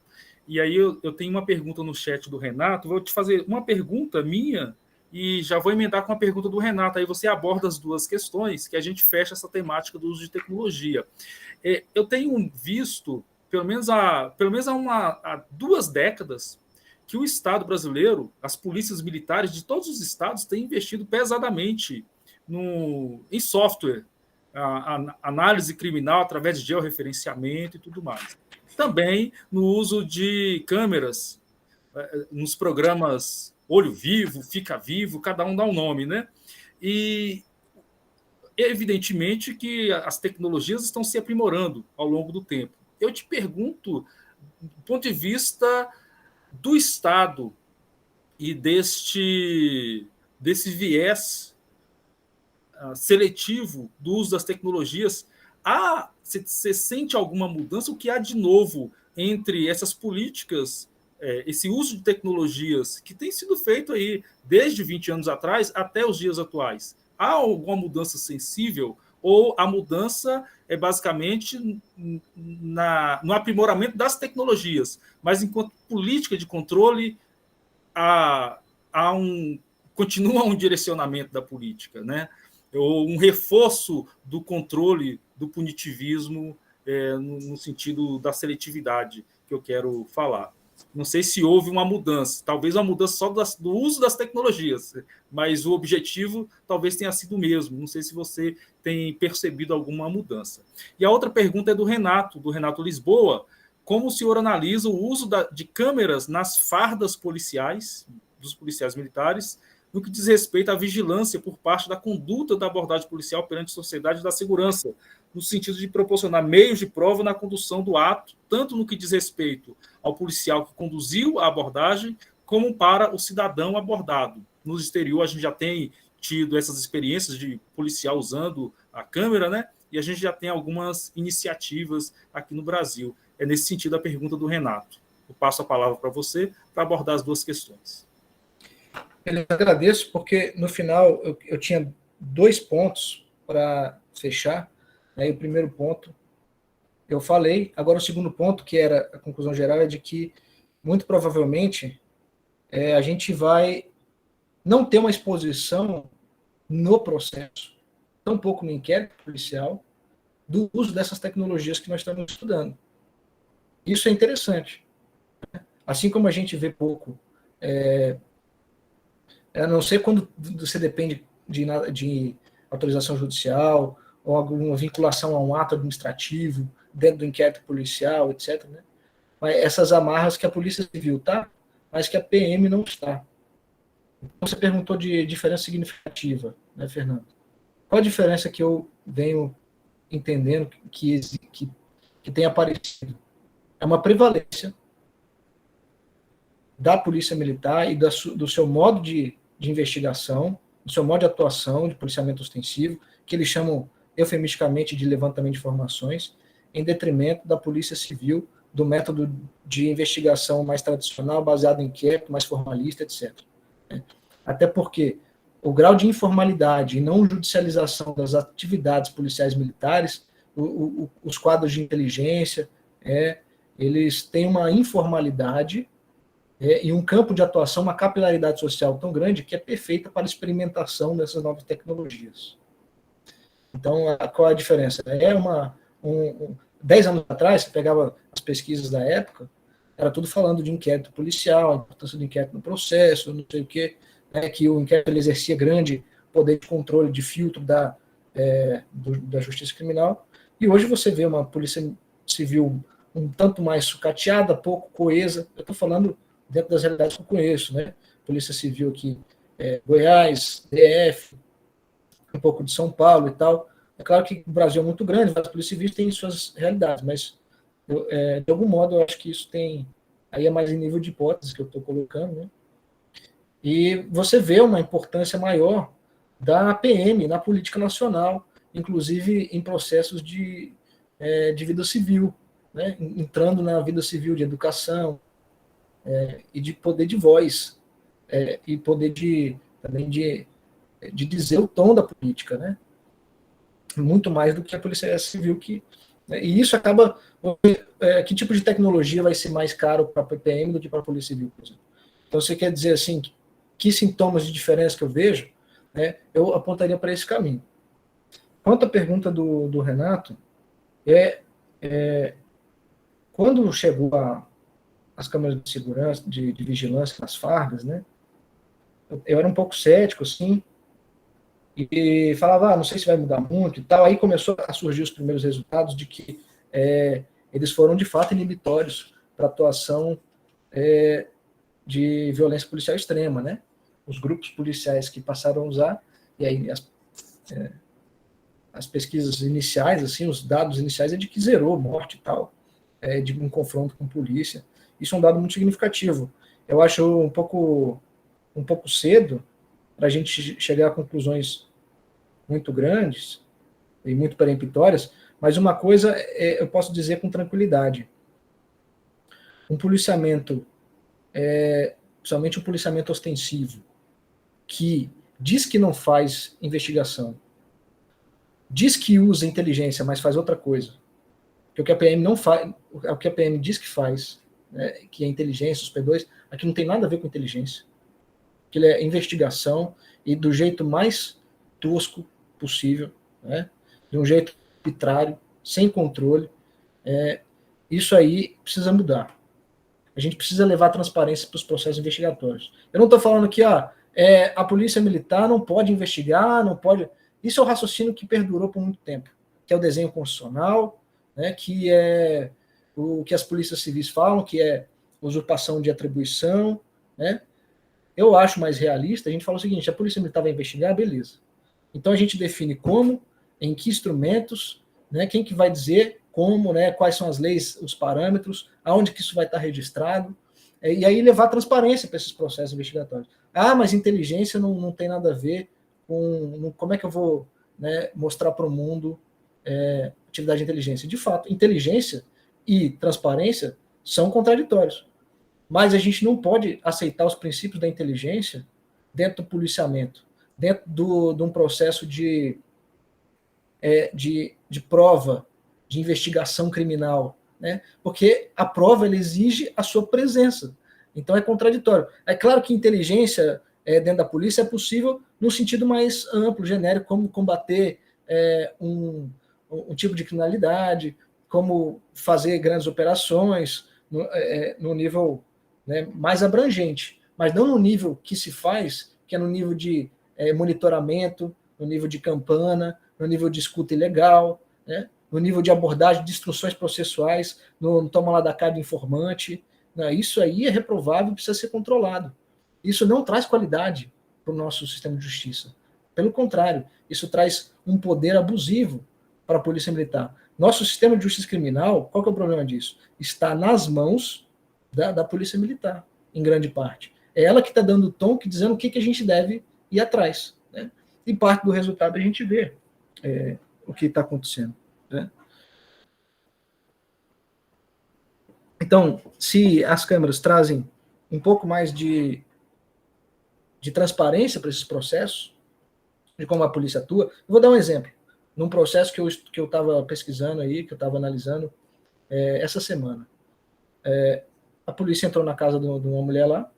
e aí eu tenho uma pergunta no chat do Renato, vou te fazer uma pergunta minha e já vou emendar com a pergunta do Renato, aí você aborda as duas questões que a gente fecha essa temática do uso de tecnologia. Eu tenho visto, pelo menos há 2 décadas, que o Estado brasileiro, as polícias militares de todos os estados têm investido pesadamente em software, a análise criminal através de georreferenciamento e tudo mais. Também no uso de câmeras, nos programas Olho Vivo, Fica Vivo, cada um dá um nome, né? E evidentemente que as tecnologias estão se aprimorando ao longo do tempo. Eu te pergunto, do ponto de vista do Estado e desse viés seletivo do uso das tecnologias, você sente alguma mudança? O que há de novo entre essas políticas, esse uso de tecnologias que tem sido feito aí desde 20 anos atrás até os dias atuais? Há alguma mudança sensível ou a mudança é basicamente no aprimoramento das tecnologias, mas enquanto política de controle continua um direcionamento da política, né? Ou um reforço do controle do punitivismo no sentido da seletividade que eu quero falar. Não sei se houve uma mudança, talvez uma mudança só do uso das tecnologias, mas o objetivo talvez tenha sido o mesmo. Não sei se você tem percebido alguma mudança. E a outra pergunta é do Renato Lisboa. Como o senhor analisa o uso de câmeras nas fardas policiais, dos policiais militares, no que diz respeito à vigilância por parte da conduta da abordagem policial perante a sociedade da segurança, no sentido de proporcionar meios de prova na condução do ato, tanto no que diz respeito ao policial que conduziu a abordagem, como para o cidadão abordado. No exterior, a gente já tem tido essas experiências de policial usando a câmera, né? E a gente já tem algumas iniciativas aqui no Brasil. É nesse sentido a pergunta do Renato. Eu passo a palavra para você para abordar as duas questões. Eu agradeço, porque no final eu tinha 2 pontos para fechar. Né? E o primeiro ponto eu falei, agora o segundo ponto, que era a conclusão geral, é de que, muito provavelmente, a gente vai não ter uma exposição no processo, tampouco no inquérito policial, do uso dessas tecnologias que nós estamos estudando. Isso é interessante. Assim como a gente vê pouco, a não ser quando você depende de autorização judicial ou alguma vinculação a um ato administrativo dentro do inquérito policial, etc. Né? Mas essas amarras que a Polícia Civil está, mas que a PM não está. Você perguntou de diferença significativa, né, Fernando? Qual a diferença que eu venho entendendo que tem aparecido? É uma prevalência da polícia militar e do seu modo de investigação, do seu modo de atuação, de policiamento ostensivo, que eles chamam eufemisticamente de levantamento de informações, em detrimento da polícia civil, do método de investigação mais tradicional, baseado em inquérito, mais formalista, etc. Até porque o grau de informalidade e não judicialização das atividades policiais militares, os quadros de inteligência, eles têm uma informalidade e um campo de atuação, uma capilaridade social tão grande que é perfeita para a experimentação dessas novas tecnologias. Então, qual é a diferença? 10 anos atrás, você pegava as pesquisas da época, era tudo falando de inquérito policial, a importância do inquérito no processo, não sei o quê, que o inquérito ele exercia grande poder de controle, de filtro da justiça criminal, e hoje você vê uma polícia civil um tanto mais sucateada, pouco coesa. Eu estou falando dentro das realidades que eu conheço, né? Polícia civil aqui, Goiás, DF, um pouco de São Paulo e tal. É claro que o Brasil é muito grande, várias polícias civis têm suas realidades, mas de algum modo eu acho que isso tem, aí é mais em nível de hipótese que eu estou colocando, né? E você vê uma importância maior da PM na política nacional, inclusive em processos de vida civil, né? Entrando na vida civil de educação e de poder de voz, e poder também de dizer o tom da política, né? Muito mais do que a polícia civil né? E isso acaba que tipo de tecnologia vai ser mais caro para a PPM do que para a polícia civil, por exemplo. Então você quer dizer assim que sintomas de diferença que eu vejo, né? Eu apontaria para esse caminho. Quanto à pergunta do Renato, quando chegou as câmeras de segurança, de vigilância nas fardas, né? Eu era um pouco cético, assim, e falava, não sei se vai mudar muito e tal. Aí começou a surgir os primeiros resultados de que eles foram, de fato, inibitórios para a atuação de violência policial extrema, né? Os grupos policiais que passaram a usar, e aí as pesquisas iniciais, assim, os dados iniciais é de que zerou morte e tal, de um confronto com polícia. Isso é um dado muito significativo. Eu acho um pouco cedo para a gente chegar a conclusões muito grandes e muito peremptórias, mas uma coisa eu posso dizer com tranquilidade. Um policiamento, principalmente um policiamento ostensivo, que diz que não faz investigação, diz que usa inteligência, mas faz outra coisa, que o que a PM não faz, o que a PM diz que faz, né, que é inteligência, os P2, aqui não tem nada a ver com inteligência, que ele é investigação e do jeito mais tosco possível, né, de um jeito arbitrário, sem controle. Isso aí precisa mudar. A gente precisa levar transparência para os processos investigatórios. Eu não estou falando que a polícia militar não pode investigar, não pode. Isso é o raciocínio que perdurou por muito tempo, que é o desenho constitucional, né, que é o que as polícias civis falam, que é usurpação de atribuição, né? Eu acho mais realista, a gente fala o seguinte, a polícia militar vai investigar, beleza. Então a gente define como, em que instrumentos, né, quem que vai dizer como, né, quais são as leis, os parâmetros, aonde que isso vai estar registrado, e aí levar transparência para esses processos investigatórios. Mas inteligência não tem nada a ver com como é que eu vou, né, mostrar para o mundo atividade de inteligência. De fato, inteligência e transparência são contraditórios. Mas a gente não pode aceitar os princípios da inteligência dentro do policiamento, dentro de um processo de prova, de investigação criminal, né? Porque a prova ela exige a sua presença. Então é contraditório. É claro que inteligência dentro da polícia é possível no sentido mais amplo, genérico, como combater um tipo de criminalidade, como fazer grandes operações no nível, né, mais abrangente, mas não no nível que se faz, que é no nível de monitoramento, no nível de campana, no nível de escuta ilegal, né, no nível de abordagem de instruções processuais, no toma lá da cá de informante. Né, isso aí é reprovável, precisa ser controlado. Isso não traz qualidade para o nosso sistema de justiça. Pelo contrário, isso traz um poder abusivo para a polícia militar. Nosso sistema de justiça criminal, qual que é o problema disso? Está nas mãos da polícia militar, em grande parte. É ela que está dando o tom, que dizendo o que a gente deve ir atrás. Né? E parte do resultado a gente vê o que está acontecendo. Né? Então, se as câmeras trazem um pouco mais de transparência para esses processos, de como a polícia atua, eu vou dar um exemplo. Num processo que eu estava pesquisando aí, que eu estava analisando essa semana. A polícia entrou na casa de uma mulher lá,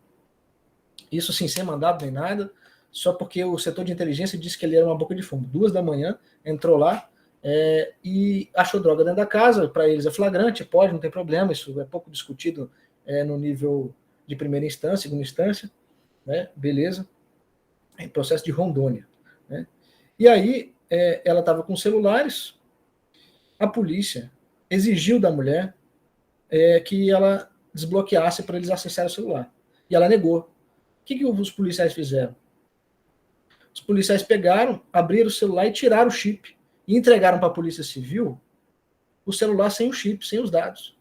isso sim, sem mandado nem nada, só porque o setor de inteligência disse que ele era uma boca de fumo. 2 da manhã, entrou lá e achou droga dentro da casa. Para eles é flagrante, pode, não tem problema, isso é pouco discutido no nível de primeira instância, segunda instância, né? Beleza. Em processo de Rondônia. Né? E aí, ela estava com celulares, a polícia exigiu da mulher que ela desbloqueasse para eles acessarem o celular. E ela negou. O que os policiais fizeram? Os policiais pegaram, abriram o celular e tiraram o chip. E entregaram para a Polícia Civil o celular sem o chip, sem os dados.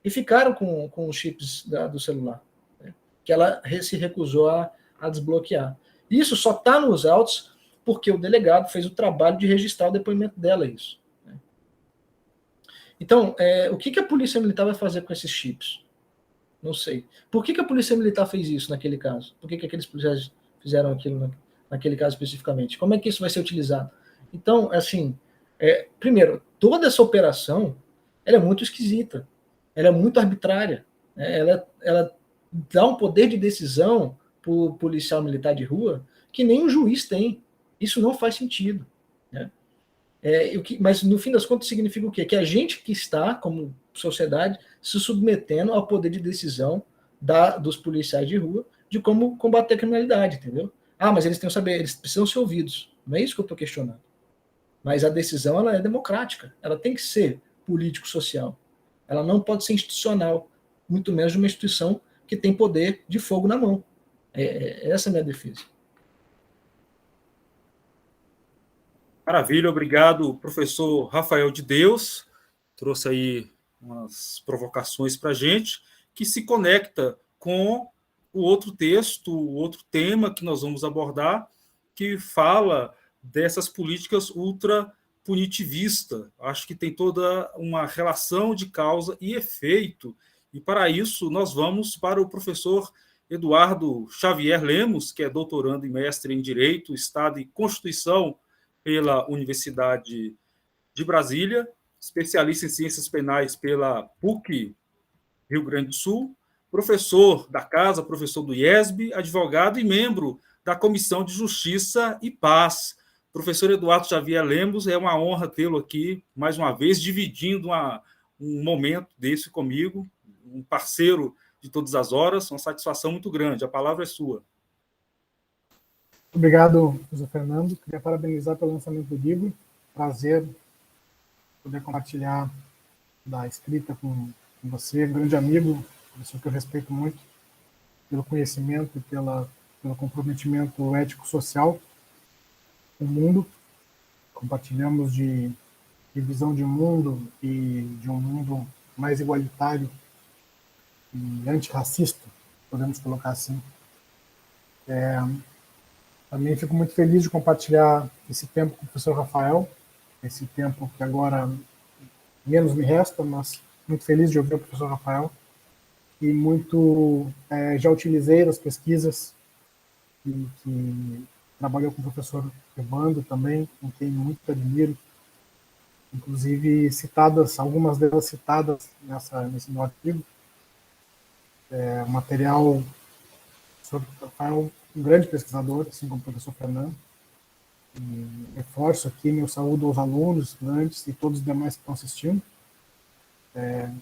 E ficaram com os chips do celular. Né? Que ela se recusou a desbloquear. Isso só está nos autos porque o delegado fez o trabalho de registrar o depoimento dela, isso. Né? Então, o que a Polícia Militar vai fazer com esses chips? Não sei. Por que a Polícia Militar fez isso naquele caso? Por que aqueles policiais fizeram aquilo naquele caso especificamente? Como é que isso vai ser utilizado? Então, assim, primeiro, toda essa operação ela é muito esquisita, ela é muito arbitrária, né? Ela dá um poder de decisão para o policial militar de rua que nem um juiz tem. Isso não faz sentido. Né? Mas, no fim das contas, significa o quê? Que a gente que está, como sociedade, se submetendo ao poder de decisão dos policiais de rua de como combater a criminalidade, entendeu? Mas eles têm que saber, eles precisam ser ouvidos. Não é isso que eu estou questionando. Mas a decisão ela é democrática. Ela tem que ser político-social. Ela não pode ser institucional, muito menos de uma instituição que tem poder de fogo na mão. Essa é a minha defesa. Maravilha, obrigado, professor Rafael de Deus. Trouxe aí umas provocações para a gente, que se conecta com o outro texto, o outro tema que nós vamos abordar, que fala dessas políticas ultra-punitivistas. Acho que tem toda uma relação de causa e efeito. E, para isso, nós vamos para o professor Eduardo Xavier Lemos, que é doutorando e mestre em Direito, Estado e Constituição pela Universidade de Brasília, especialista em Ciências Penais pela PUC Rio Grande do Sul, professor da Casa, professor do IESB, advogado e membro da Comissão de Justiça e Paz. Professor Eduardo Xavier Lemos, é uma honra tê-lo aqui, mais uma vez, dividindo um momento desse comigo, um parceiro de todas as horas, uma satisfação muito grande. A palavra é sua. Obrigado, José Fernando. Queria parabenizar pelo lançamento do livro. Prazer poder compartilhar da escrita com você, grande amigo, pessoa que eu respeito muito, pelo conhecimento e pelo comprometimento ético-social com o mundo. Compartilhamos de visão de mundo e de um mundo mais igualitário e antirracista, podemos colocar assim. Também fico muito feliz de compartilhar esse tempo com o professor Rafael, esse tempo que agora menos me resta, mas muito feliz de ouvir o professor Rafael, e já utilizei nas pesquisas que trabalhou com o professor Evandro também, com quem muito admiro, inclusive algumas delas citadas nesse meu artigo. O material sobre o Rafael, um grande pesquisador, assim como o professor Fernando. E reforço aqui meu saúdo aos alunos, estudantes e todos os demais que estão assistindo.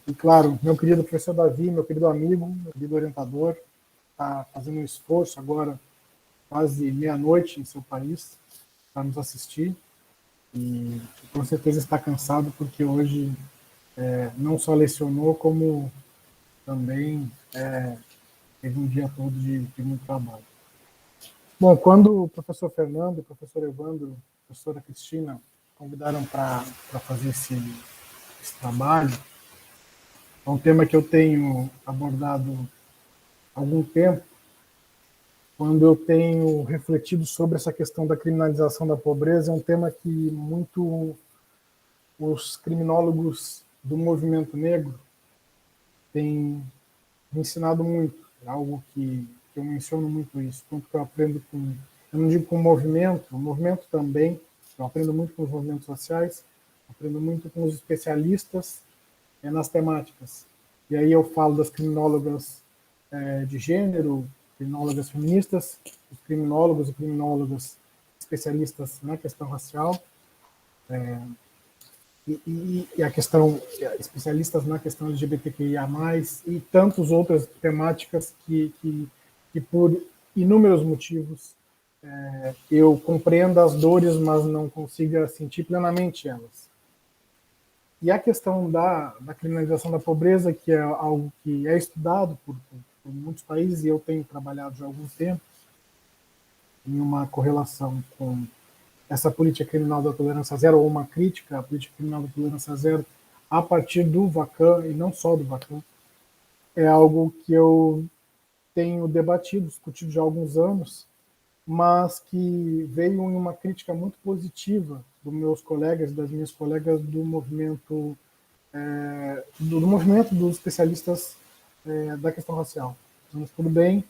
E, claro, meu querido professor Davi, meu querido amigo, meu querido orientador, está fazendo um esforço agora, quase meia-noite em seu país, para nos assistir. E com certeza está cansado, porque hoje não só lecionou, como também teve um dia todo de muito trabalho. Bom, quando o professor Fernando, o professor Evandro, a professora Cristina convidaram para fazer esse trabalho, é um tema que eu tenho abordado há algum tempo, quando eu tenho refletido sobre essa questão da criminalização da pobreza. É um tema que muito os criminólogos do movimento negro têm me ensinado muito. É algo que eu menciono muito isso, tanto que eu aprendo com, eu não digo com o movimento também, eu aprendo muito com os movimentos sociais, aprendo muito com os especialistas nas temáticas. E aí eu falo das criminólogas de gênero, criminólogas feministas, os criminólogos e criminólogas especialistas na questão racial, e a questão, especialistas na questão LGBTQIA+, e tantas outras temáticas que por inúmeros motivos eu compreendo as dores, mas não consiga sentir plenamente elas. E a questão da criminalização da pobreza, que é algo que é estudado por muitos países, e eu tenho trabalhado já há algum tempo em uma correlação com essa política criminal da tolerância zero, ou uma crítica à política criminal da tolerância zero, a partir do Vacan, e não só do Vacan, é algo que eu tenho debatido, discutido já há alguns anos, mas que veio em uma crítica muito positiva dos meus colegas, das minhas colegas do movimento, do movimento dos especialistas da questão racial. Mas tudo bem,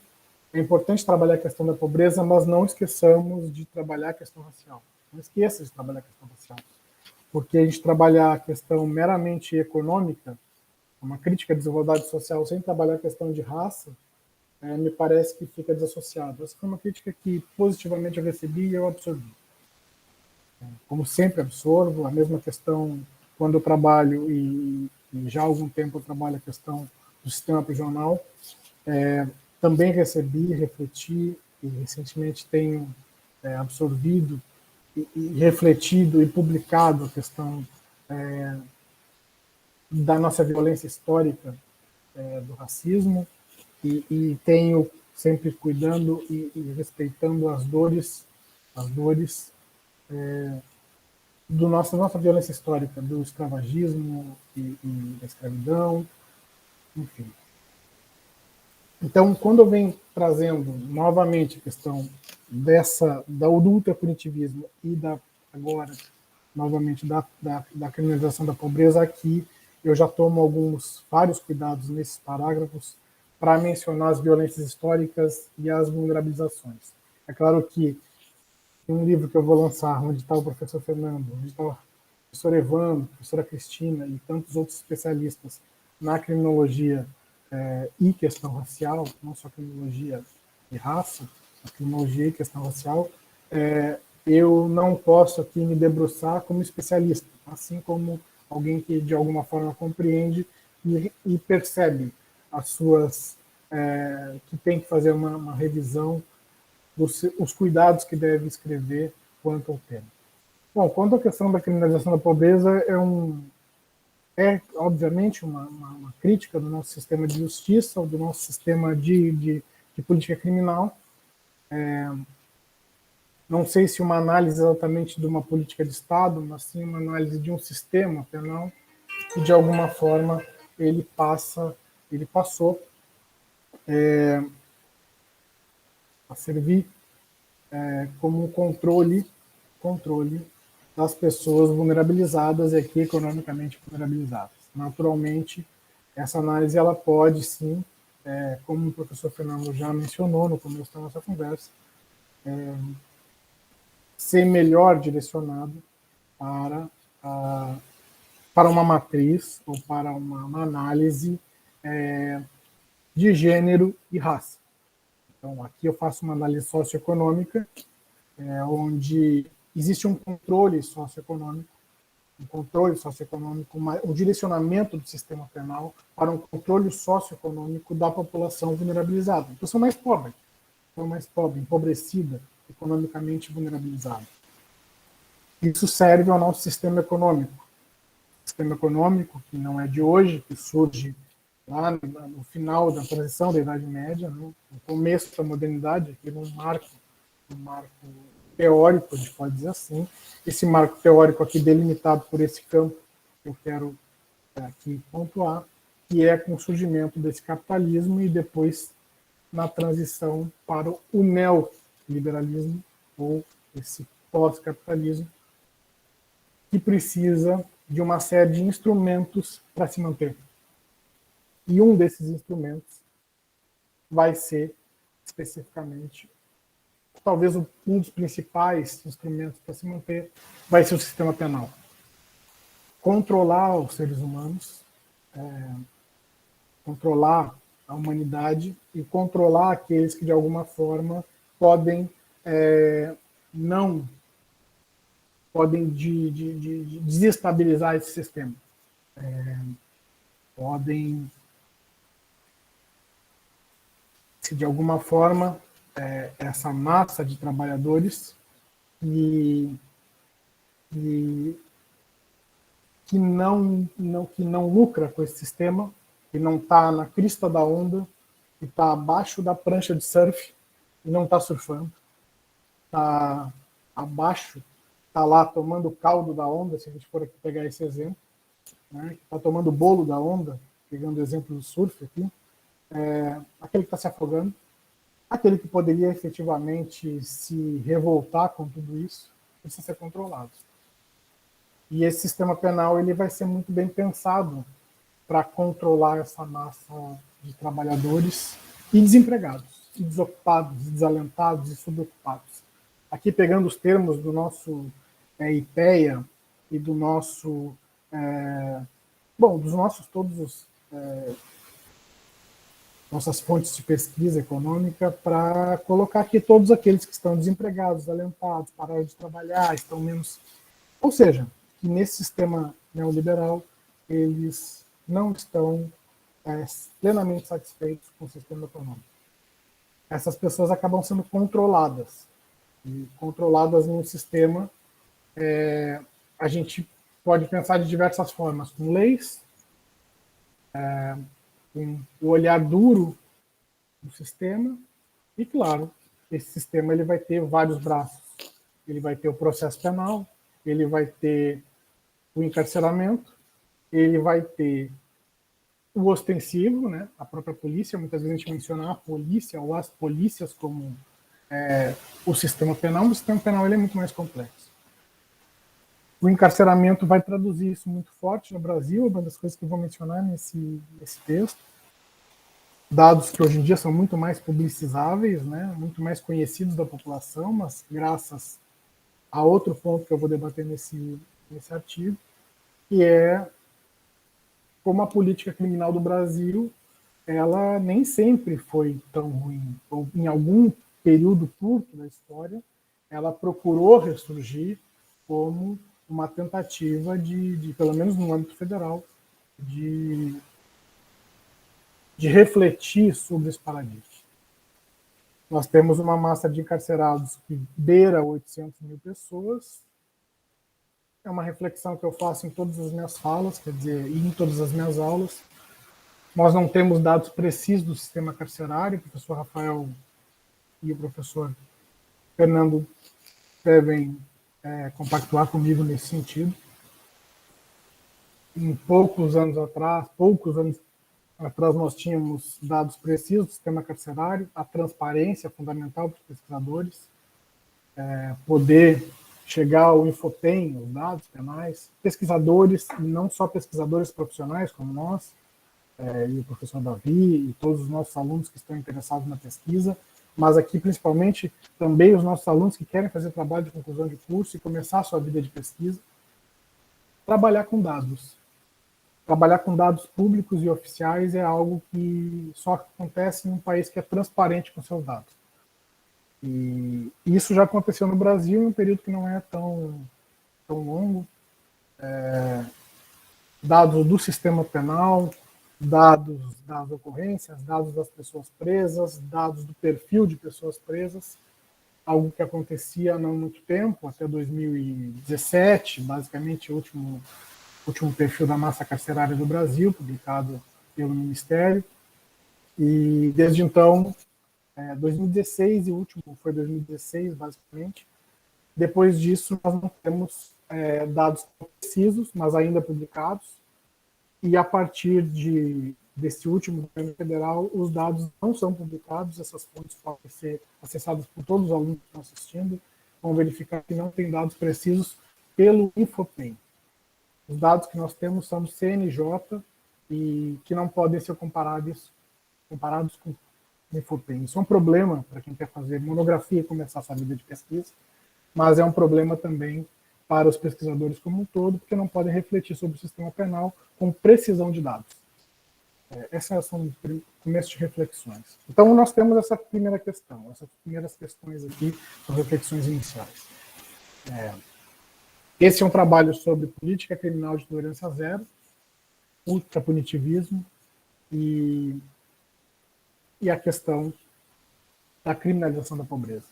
é importante trabalhar a questão da pobreza, mas não esqueçamos de trabalhar a questão racial. Não esqueça de trabalhar a questão racial. Porque a gente trabalhar a questão meramente econômica, uma crítica à desigualdade social, sem trabalhar a questão de raça, me parece que fica desassociado. Essa foi uma crítica que positivamente eu recebi e eu absorvi. Como sempre absorvo, a mesma questão quando eu trabalho, e já há algum tempo eu trabalho a questão do sistema prisional, também recebi, refleti, e recentemente tenho absorvido e refletido e publicado a questão da nossa violência histórica do racismo, e tenho sempre cuidando e respeitando as dores da nossa violência histórica, do escravagismo e da escravidão, enfim. Então, quando eu venho trazendo novamente a questão do ultrapunitivismo e agora, novamente, da criminalização da pobreza, aqui eu já tomo vários cuidados nesses parágrafos para mencionar as violências históricas e as vulnerabilizações. É claro que um livro que eu vou lançar, onde está o professor Fernando, onde está o professor Evandro, a professora Cristina e tantos outros especialistas na criminologia e questão racial, não só criminologia e raça, a criminologia e questão racial, eu não posso aqui me debruçar como especialista, assim como alguém que de alguma forma compreende e percebe as suas, que tem que fazer uma revisão dos cuidados que deve escrever quanto ao tema. Bom, quanto à questão da criminalização da pobreza, obviamente uma crítica do nosso sistema de justiça, do nosso sistema de política criminal. Não sei se uma análise exatamente de uma política de Estado, mas sim uma análise de um sistema penal que, de alguma forma, ele passou a servir como um controle das pessoas vulnerabilizadas e aqui economicamente vulnerabilizadas. Naturalmente, essa análise ela pode sim, como o professor Fernando já mencionou no começo da nossa conversa, ser melhor direcionado para uma matriz ou para uma análise de gênero e raça. Então, aqui eu faço uma análise socioeconômica, onde existe um controle socioeconômico, um direcionamento do sistema penal para um controle socioeconômico da população vulnerabilizada, a população mais pobre, empobrecida, economicamente vulnerabilizada. Isso serve ao nosso sistema econômico que não é de hoje, que surge lá no final da transição da Idade Média, no começo da modernidade, aqui um marco teórico, a gente pode dizer assim. Esse marco teórico aqui delimitado por esse campo que eu quero aqui pontuar, que é com o surgimento desse capitalismo e depois na transição para o neoliberalismo, ou esse pós-capitalismo, que precisa de uma série de instrumentos para se manter. E um desses instrumentos vai ser, especificamente, talvez um dos principais instrumentos para se manter, vai ser o sistema penal. Controlar os seres humanos, controlar a humanidade e controlar aqueles que, de alguma forma, podem desestabilizar esse sistema. Podem, se de alguma forma, essa massa de trabalhadores que não lucra com esse sistema, que não está na crista da onda, que está abaixo da prancha de surf e não está surfando, está abaixo, está lá tomando o caldo da onda, se a gente for aqui pegar esse exemplo, né? Está tomando o bolo da onda, pegando o exemplo do surf aqui, aquele que está se afogando, aquele que poderia efetivamente se revoltar com tudo isso, precisa ser controlado. E esse sistema penal ele vai ser muito bem pensado para controlar essa massa de trabalhadores e desempregados, e desocupados, e desalentados e subocupados. Aqui pegando os termos do nosso IPEA e do nosso... dos nossos todos os... nossas fontes de pesquisa econômica, para colocar aqui todos aqueles que estão desempregados, desalentados, pararam de trabalhar, estão menos... Ou seja, que nesse sistema neoliberal eles não estão plenamente satisfeitos com o sistema econômico. Essas pessoas acabam sendo controladas. E controladas num sistema, a gente pode pensar de diversas formas, com leis, com o olhar duro do sistema, e claro, esse sistema ele vai ter vários braços. Ele vai ter o processo penal, ele vai ter o encarceramento, ele vai ter o ostensivo, né? A própria polícia, muitas vezes a gente menciona a polícia ou as polícias como o sistema penal, mas o sistema penal ele é muito mais complexo. O encarceramento vai traduzir isso muito forte no Brasil, uma das coisas que eu vou mencionar nesse texto. Dados que hoje em dia são muito mais publicizáveis, né? Muito mais conhecidos da população, mas graças a outro ponto que eu vou debater nesse artigo, que é como a política criminal do Brasil, ela nem sempre foi tão ruim. Ou em algum período curto da história, ela procurou ressurgir como uma tentativa de pelo menos no âmbito federal, de refletir sobre esse paradigma. Nós temos uma massa de encarcerados que beira 800 mil pessoas. É uma reflexão que eu faço em todas as minhas falas, quer dizer, e em todas as minhas aulas. Nós não temos dados precisos do sistema carcerário. O professor Rafael e o professor Fernando devem compactuar comigo nesse sentido. Em poucos anos atrás, nós tínhamos dados precisos do sistema carcerário, a transparência é fundamental para os pesquisadores, poder chegar ao Infopen, os dados penais, pesquisadores, e não só pesquisadores profissionais como nós, e o professor Davi, e todos os nossos alunos que estão interessados na pesquisa, mas aqui principalmente também os nossos alunos que querem fazer trabalho de conclusão de curso e começar a sua vida de pesquisa, trabalhar com dados. Trabalhar com dados públicos e oficiais é algo que só acontece em um país que é transparente com seus dados. E isso já aconteceu no Brasil em um período que não é tão longo. Dados do sistema penal, dados das ocorrências, dados das pessoas presas, dados do perfil de pessoas presas, algo que acontecia há não muito tempo, até 2017, basicamente o último perfil da massa carcerária do Brasil, publicado pelo Ministério, e desde então, 2016, e o último foi 2016, basicamente. Depois disso, nós não temos dados precisos, mas ainda publicados, e a partir desse último governo federal, os dados não são publicados, essas fontes podem ser acessadas por todos os alunos que estão assistindo, vão verificar que não tem dados precisos pelo Infopen. Os dados que nós temos são do CNJ e que não podem ser comparados com o Infopen. Isso é um problema para quem quer fazer monografia e começar essa vida de pesquisa, mas é um problema também para os pesquisadores como um todo, porque não podem refletir sobre o sistema penal com precisão de dados. Essas são os começos de reflexões. Então, nós temos essa primeira questão. Essas primeiras questões aqui são reflexões iniciais. Esse é um trabalho sobre política criminal de tolerância zero, ultrapunitivismo e a questão da criminalização da pobreza.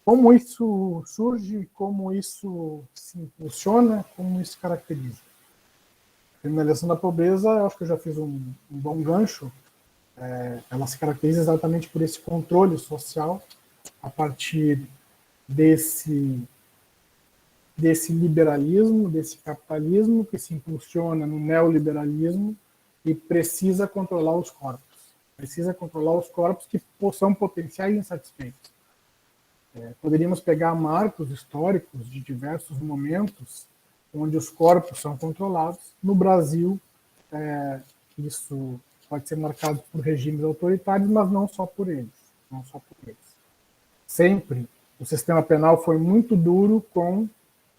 Como isso surge, como isso se impulsiona, como isso se caracteriza. A criminalização da pobreza, eu acho que eu já fiz um bom gancho, ela se caracteriza exatamente por esse controle social a partir desse liberalismo, desse capitalismo que se impulsiona no neoliberalismo e precisa controlar os corpos. Precisa controlar os corpos que são potenciais insatisfeitos. Poderíamos pegar marcos históricos de diversos momentos onde os corpos são controlados. No Brasil, isso pode ser marcado por regimes autoritários, mas não só por eles. Não só por eles. Sempre o sistema penal foi muito duro com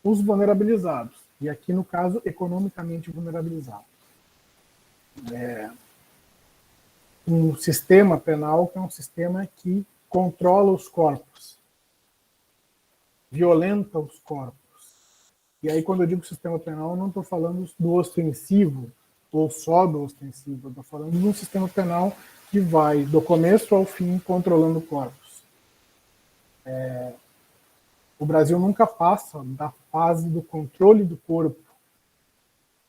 os vulnerabilizados, e aqui, no caso, economicamente vulnerabilizados. Um sistema penal que é um sistema que controla os corpos, violenta os corpos. E aí, quando eu digo sistema penal, eu não estou falando do ostensivo, ou só do ostensivo, eu estou falando de um sistema penal que vai, do começo ao fim, controlando corpos. O Brasil nunca passa da fase do controle do corpo.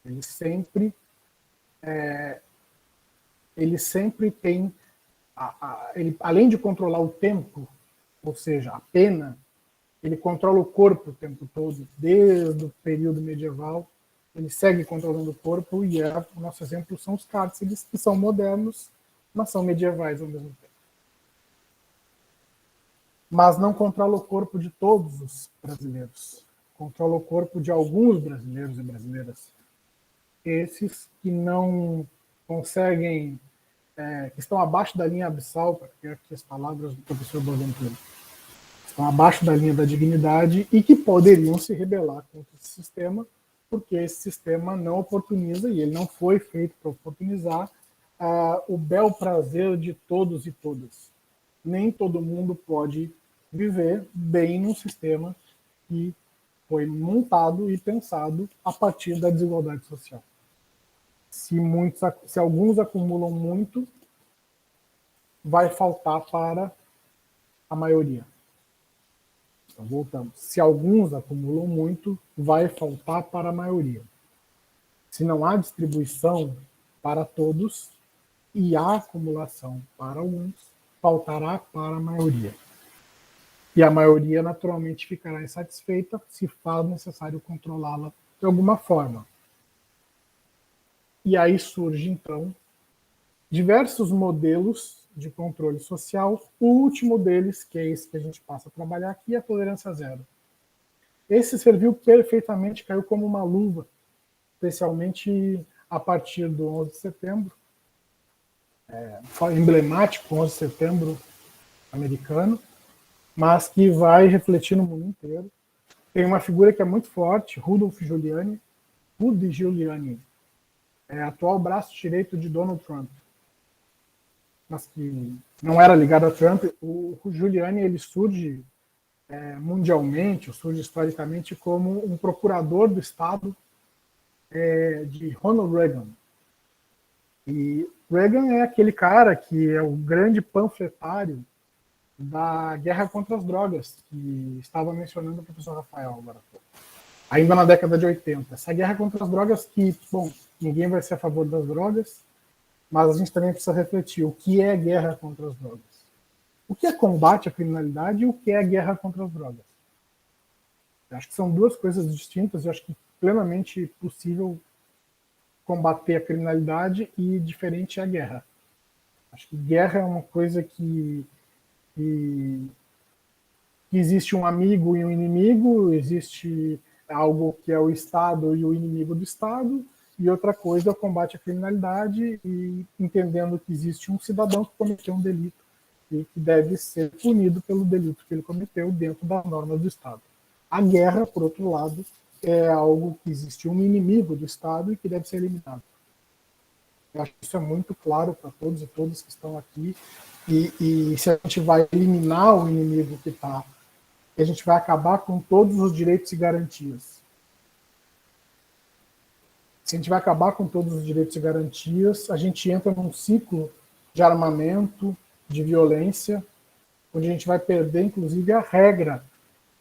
Ele sempre tem, além de controlar o tempo, ou seja, a pena, ele controla o corpo o tempo todo, desde o período medieval, ele segue controlando o corpo, e o nosso exemplo são os cárceres, que são modernos, mas são medievais ao mesmo tempo. Mas não controla o corpo de todos os brasileiros, controla o corpo de alguns brasileiros e brasileiras. Esses que não conseguem, que estão abaixo da linha abissal, para ter aqui as palavras do professor Boaventura, estão abaixo da linha da dignidade e que poderiam se rebelar contra esse sistema, porque esse sistema não oportuniza, e ele não foi feito para oportunizar, o bel prazer de todos e todas. Nem todo mundo pode viver bem num sistema que foi montado e pensado a partir da desigualdade social. Se alguns acumulam muito, vai faltar para a maioria. Então, voltamos. Se alguns acumulam muito, vai faltar para a maioria. Se não há distribuição para todos e há acumulação para alguns, faltará para a maioria. E a maioria, naturalmente, ficará insatisfeita se faz necessário controlá-la de alguma forma. E aí surge, então, diversos modelos de controle social. O último deles, que é esse que a gente passa a trabalhar aqui, é a tolerância zero. Esse serviu perfeitamente, caiu como uma luva, especialmente a partir do 11 de setembro, emblemático 11 de setembro americano, mas que vai refletir no mundo inteiro. Tem uma figura que é muito forte, Rudy Giuliani, atual braço direito de Donald Trump, mas que não era ligado a Trump. O Giuliani, ele surge mundialmente, surge historicamente como um procurador do Estado de Ronald Reagan. E Reagan é aquele cara que é o grande panfletário da guerra contra as drogas, que estava mencionando o professor Rafael agora, ainda na década de 80. Essa guerra contra as drogas que, bom, ninguém vai ser a favor das drogas, mas a gente também precisa refletir o que é guerra contra as drogas. O que é combate à criminalidade e o que é guerra contra as drogas. Eu acho que são duas coisas distintas, eu acho que é plenamente possível combater a criminalidade e diferente é a guerra. Acho que guerra é uma coisa que existe um amigo e um inimigo, existe algo que é o Estado e o inimigo do Estado, e outra coisa é o combate à criminalidade e entendendo que existe um cidadão que cometeu um delito e que deve ser punido pelo delito que ele cometeu dentro das normas do Estado. A guerra, por outro lado, é algo que existe um inimigo do Estado e que deve ser eliminado. Eu acho que isso é muito claro para todos e todas que estão aqui. E se a gente vai eliminar o inimigo que está, a gente vai acabar com todos os direitos e garantias. Se a gente vai acabar com todos os direitos e garantias, a gente entra num ciclo de armamento, de violência, onde a gente vai perder, inclusive, a regra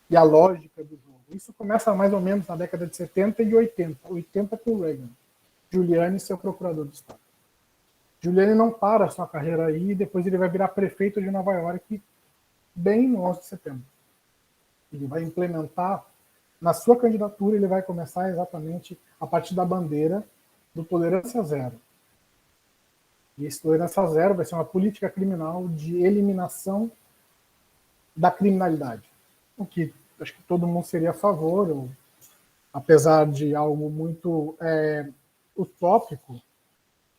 e a lógica do jogo. Isso começa mais ou menos na década de 70 e 80. 80 com o Reagan. Giuliani, seu procurador de Estado. Giuliani não para a sua carreira aí e depois ele vai virar prefeito de Nova York bem no 11 de setembro. Ele vai implementar, na sua candidatura, ele vai começar exatamente a partir da bandeira do tolerância zero. E esse tolerância zero vai ser uma política criminal de eliminação da criminalidade. O que acho que todo mundo seria a favor, ou, apesar de algo muito utópico,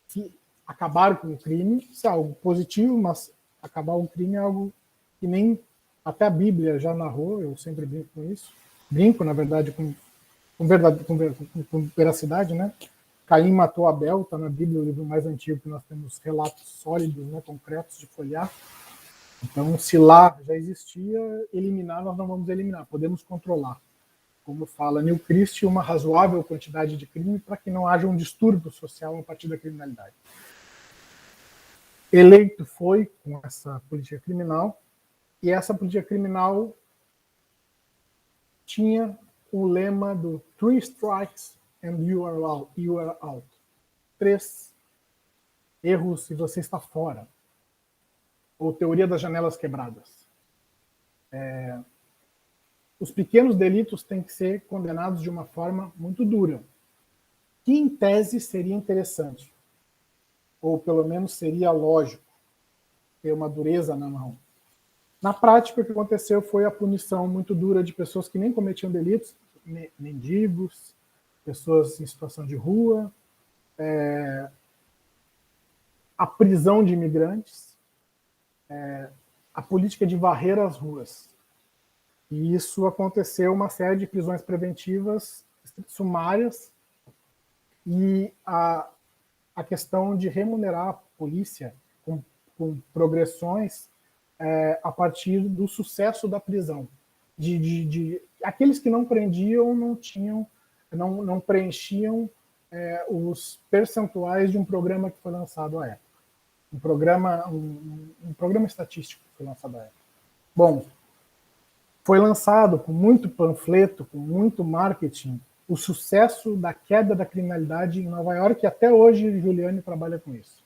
que acabar com o crime, isso é algo positivo, mas acabar o crime é algo que nem até a Bíblia já narrou, eu sempre brinco com isso. Brinco, na verdade, com veracidade, né? Caim matou Abel, está na Bíblia, o livro mais antigo que nós temos relatos sólidos, né, concretos de folhear. Então, se lá já existia, eliminar, nós não vamos eliminar, podemos controlar. Como fala Neil Christie, uma razoável quantidade de crime para que não haja um distúrbio social a partir da criminalidade. Eleito foi com essa política criminal, e essa política criminal tinha o lema do 3 strikes and you are out. 3 erros e você está fora. Ou teoria das janelas quebradas. Os pequenos delitos têm que ser condenados de uma forma muito dura, que em tese seria interessante, ou pelo menos seria lógico, ter uma dureza na mão. Na prática, o que aconteceu foi a punição muito dura de pessoas que nem cometiam delitos, mendigos, pessoas em situação de rua, a prisão de imigrantes, a política de varrer as ruas. E isso aconteceu uma série de prisões preventivas sumárias e a questão de remunerar a polícia com progressões a partir do sucesso da prisão. Aqueles que não prendiam não preenchiam os percentuais de um programa que foi lançado à época. Um programa estatístico que foi lançado à época. Bom, foi lançado com muito panfleto, com muito marketing, o sucesso da queda da criminalidade em Nova York, e até hoje Giuliani trabalha com isso.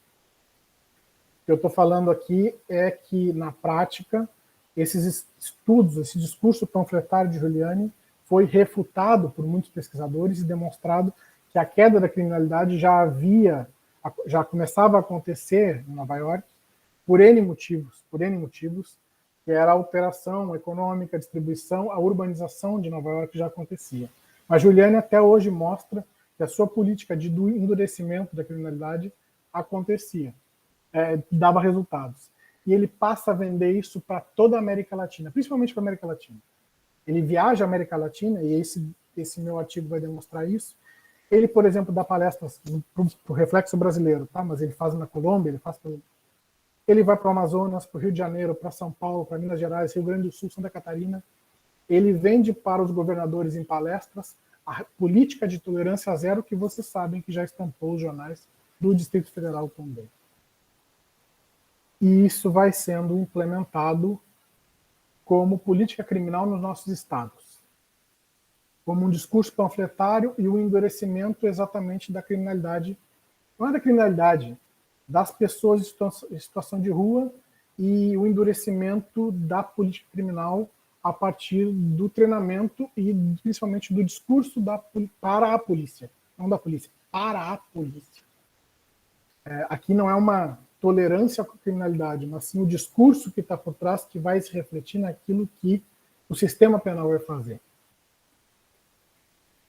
O que eu estou falando aqui é que, na prática, esses estudos, esse discurso panfletário de Giuliani foi refutado por muitos pesquisadores e demonstrado que a queda da criminalidade já começava a acontecer em Nova York por N motivos, que era a alteração econômica, a distribuição, a urbanização de Nova York já acontecia. Mas Giuliani até hoje mostra que a sua política de endurecimento da criminalidade acontecia, dava resultados. E ele passa a vender isso para toda a América Latina, principalmente para a América Latina. Ele viaja à América Latina, e esse meu artigo vai demonstrar isso. Ele, por exemplo, dá palestras para o Reflexo Brasileiro, tá? Mas ele faz na Colômbia, ele vai para o Amazonas, para o Rio de Janeiro, para São Paulo, para Minas Gerais, Rio Grande do Sul, Santa Catarina. Ele vende para os governadores em palestras a política de tolerância zero que vocês sabem que já estampou os jornais do Distrito Federal também. E isso vai sendo implementado como política criminal nos nossos estados, como um discurso panfletário e o endurecimento exatamente da criminalidade. Não é da criminalidade, das pessoas em situação de rua e o endurecimento da política criminal a partir do treinamento e principalmente do discurso para a polícia. Não da polícia, para a polícia. Aqui não é uma tolerância com a criminalidade, mas sim o discurso que está por trás que vai se refletir naquilo que o sistema penal vai fazer.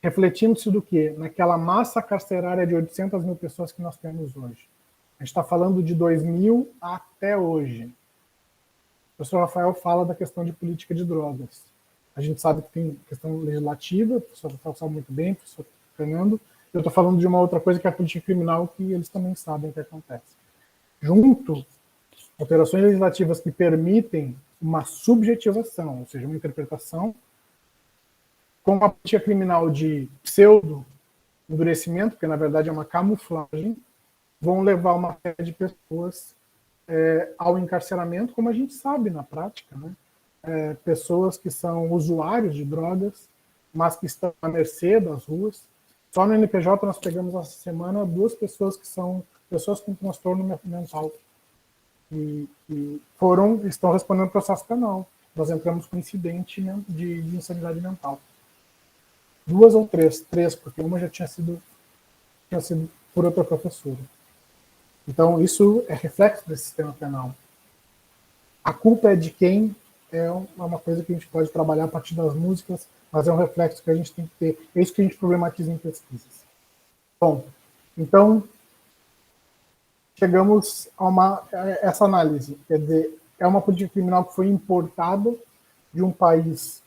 Refletindo-se do quê? Naquela massa carcerária de 800 mil pessoas que nós temos hoje. A gente está falando de 2000 até hoje. O professor Rafael fala da questão de política de drogas. A gente sabe que tem questão legislativa, o professor Rafael sabe muito bem, o professor Fernando. Eu estou falando de uma outra coisa que é a política criminal, que eles também sabem o que acontece. Junto, alterações legislativas que permitem uma subjetivação, ou seja, uma interpretação, com a política criminal de pseudo-endurecimento, que na verdade é uma camuflagem, vão levar uma série de pessoas ao encarceramento, como a gente sabe na prática, né? Pessoas que são usuários de drogas, mas que estão à mercê das ruas. Só no NPJ nós pegamos essa semana 2 pessoas que são pessoas com transtorno mental e estão respondendo processo penal. Nós entramos com incidente de insanidade mental. 2 ou 3, porque uma já tinha sido por outra professora. Então, isso é reflexo desse sistema penal. A culpa é de quem? É uma coisa que a gente pode trabalhar a partir das músicas, mas é um reflexo que a gente tem que ter. É isso que a gente problematiza em pesquisas. Bom, então, chegamos a essa análise. Quer dizer, é uma política criminal que foi importada de um país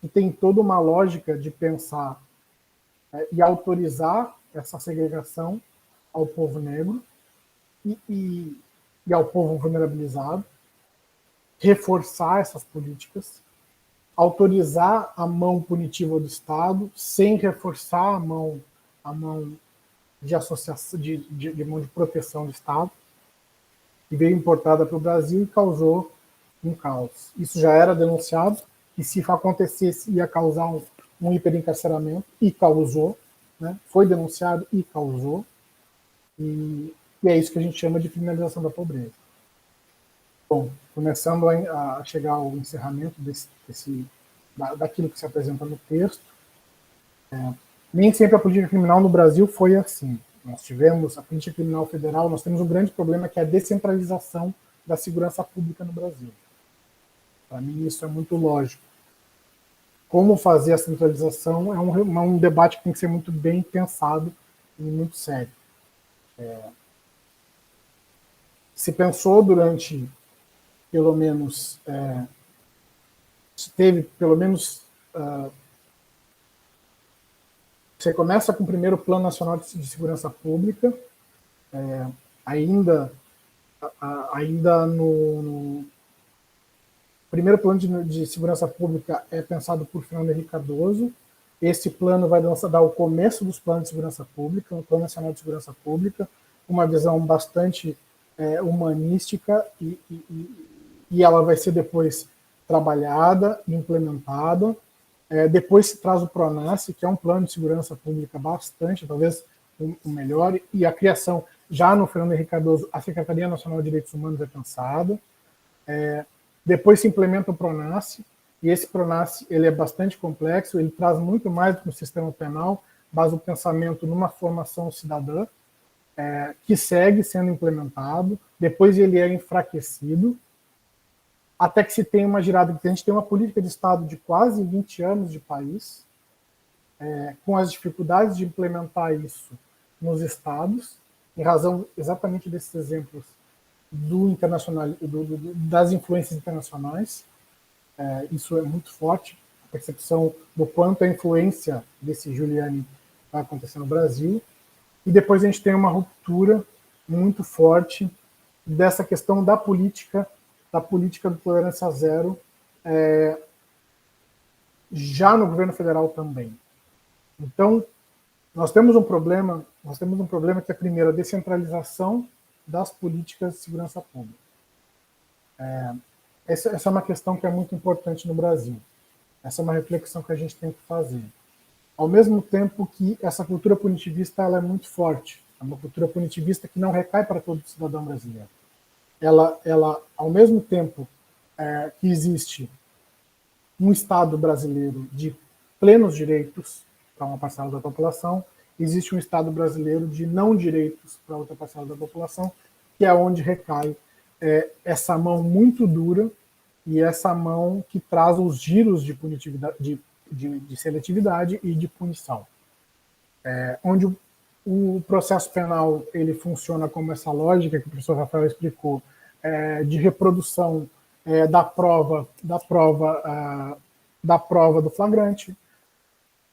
que tem toda uma lógica de pensar e autorizar essa segregação ao povo negro e ao povo vulnerabilizado, reforçar essas políticas, autorizar a mão punitiva do Estado sem reforçar a mão de associação, de mão de proteção do Estado, e veio importada para o Brasil e causou um caos. Isso já era denunciado, que se acontecesse ia causar um hiperencarceramento, e causou, né? Foi denunciado e causou, e é isso que a gente chama de criminalização da pobreza. Bom, começando a chegar ao encerramento daquilo que se apresenta no texto, nem sempre a política criminal no Brasil foi assim. Nós tivemos a política criminal federal, nós temos um grande problema que é a descentralização da segurança pública no Brasil. Para mim isso é muito lógico. Como fazer a centralização é um debate que tem que ser muito bem pensado e muito sério. Se pensou durante, pelo menos, teve pelo menos... Você começa com o primeiro Plano Nacional de Segurança Pública, ainda no primeiro plano de segurança pública é pensado por Fernando Henrique Cardoso. Esse plano vai dar o começo dos planos de segurança pública, um Plano Nacional de Segurança Pública, uma visão bastante humanística e ela vai ser depois trabalhada e implementada. Depois se traz o PRONASSE, que é um plano de segurança pública bastante, talvez o melhor, e a criação, já no Fernando Henrique Cardoso, a Secretaria Nacional de Direitos Humanos é pensada. Depois se implementa o PRONASSE, e esse PRONASSE ele é bastante complexo, ele traz muito mais do que o sistema penal, basa o pensamento numa formação cidadã, que segue sendo implementado, depois ele é enfraquecido, até que se tem uma girada, que a gente tem uma política de Estado de quase 20 anos de país, com as dificuldades de implementar isso nos Estados, em razão exatamente desses exemplos das influências internacionais. Isso é muito forte, a percepção do quanto a influência desse Giuliani vai acontecer no Brasil. E depois a gente tem uma ruptura muito forte dessa questão da política do tolerância zero, já no governo federal também. Então, nós temos um problema que é, primeiro, a descentralização das políticas de segurança pública. Essa é uma questão que é muito importante no Brasil. Essa é uma reflexão que a gente tem que fazer. Ao mesmo tempo que essa cultura punitivista ela é muito forte. É uma cultura punitivista que não recai para todo cidadão brasileiro. Ela ao mesmo tempo que existe um Estado brasileiro de plenos direitos para uma parcela da população, existe um Estado brasileiro de não direitos para outra parcela da população, que é onde recai essa mão muito dura e essa mão que traz os giros de punitividade, de seletividade e de punição. Onde o processo penal ele funciona como essa lógica que o professor Rafael explicou, de reprodução da prova do flagrante,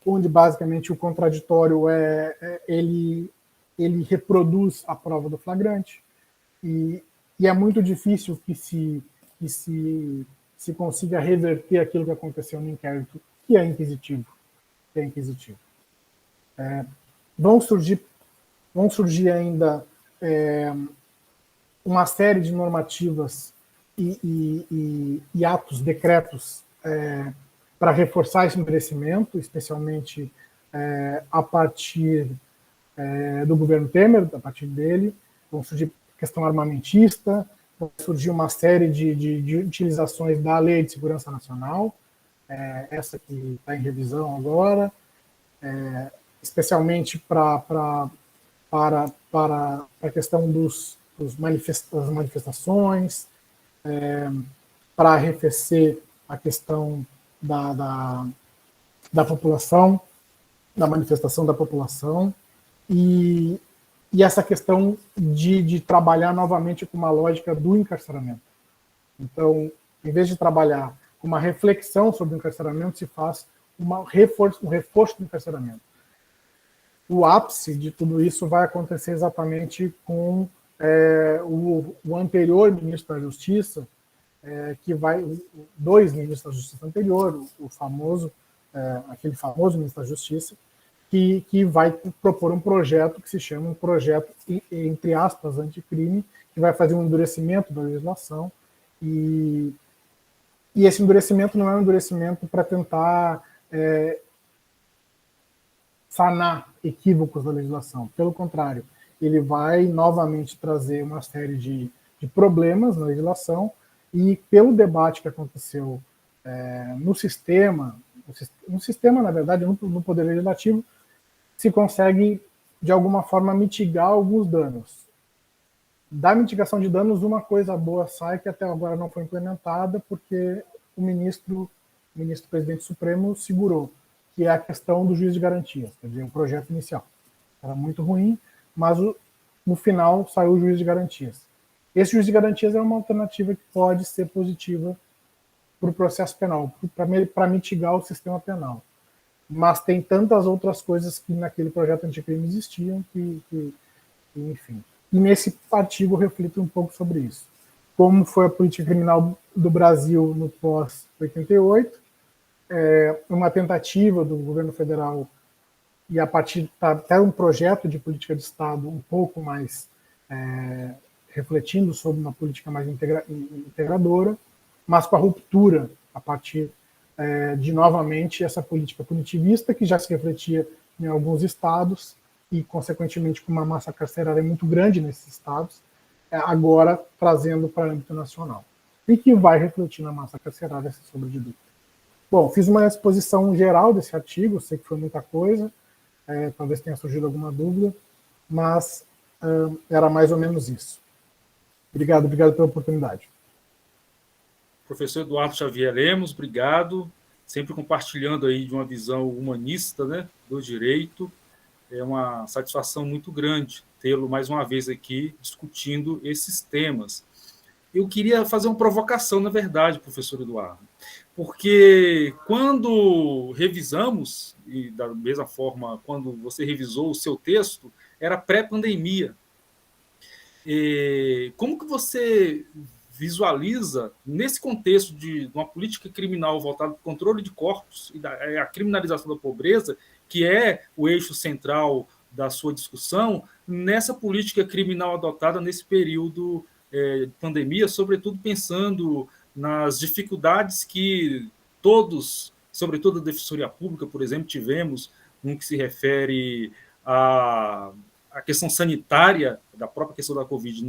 onde basicamente o contraditório ele reproduz a prova do flagrante, e é muito difícil que se consiga reverter aquilo que aconteceu no inquérito, que é inquisitivo. Vão surgir ainda uma série de normativas e atos, decretos, para reforçar esse endurecimento, especialmente a partir do governo Temer, a partir dele. Vão surgir questão armamentista, vai surgir uma série de utilizações da Lei de Segurança Nacional, essa que está em revisão agora, especialmente para a questão das manifestações, para arrefecer a questão da população, da manifestação da população, e essa questão de trabalhar novamente com uma lógica do encarceramento. Então, em vez de trabalhar com uma reflexão sobre o encarceramento, se faz um reforço do encarceramento. O ápice de tudo isso vai acontecer exatamente com o anterior ministro da Justiça, dois ministros da Justiça anterior, aquele famoso ministro da Justiça, que vai propor um projeto que se chama um projeto, entre aspas, anticrime, que vai fazer um endurecimento da legislação, e esse endurecimento não é um endurecimento para tentar sanar equívocos da legislação. Pelo contrário, ele vai novamente trazer uma série de problemas na legislação, e pelo debate que aconteceu no sistema, na verdade, no Poder Legislativo, se consegue, de alguma forma, mitigar alguns danos. Da mitigação de danos, uma coisa boa sai, que até agora não foi implementada, porque o ministro presidente Supremo segurou, que é a questão do juiz de garantias, quer dizer, o projeto inicial. Era muito ruim, mas no final saiu o juiz de garantias. Esse juiz de garantias é uma alternativa que pode ser positiva para o processo penal, para mitigar o sistema penal. Mas tem tantas outras coisas que naquele projeto anticrime existiam que enfim. E nesse artigo eu reflito um pouco sobre isso. Como foi a política criminal do Brasil no pós-88, uma tentativa do governo federal, e a partir até um projeto de política de Estado um pouco mais refletindo sobre uma política mais integradora, mas com a ruptura a partir de, novamente, essa política punitivista, que já se refletia em alguns estados, e, consequentemente, com uma massa carcerária muito grande nesses estados, agora trazendo para o âmbito nacional. E que vai refletir na massa carcerária, sem sombra de dúvida. Bom, fiz uma exposição geral desse artigo, sei que foi muita coisa, talvez tenha surgido alguma dúvida, mas era mais ou menos isso. Obrigado pela oportunidade. Professor Eduardo Xavier Lemos, obrigado, sempre compartilhando aí de uma visão humanista, né, do direito. É uma satisfação muito grande tê-lo mais uma vez aqui discutindo esses temas. Eu queria fazer uma provocação, na verdade, professor Eduardo, porque quando revisamos, e da mesma forma quando você revisou o seu texto, era pré-pandemia. Como que você visualiza, nesse contexto de uma política criminal voltada para o controle de corpos e a criminalização da pobreza, que é o eixo central da sua discussão, nessa política criminal adotada nesse período de pandemia, sobretudo pensando nas dificuldades que todos, sobretudo a Defensoria Pública, por exemplo, tivemos, no que se refere à a questão sanitária, da própria questão da Covid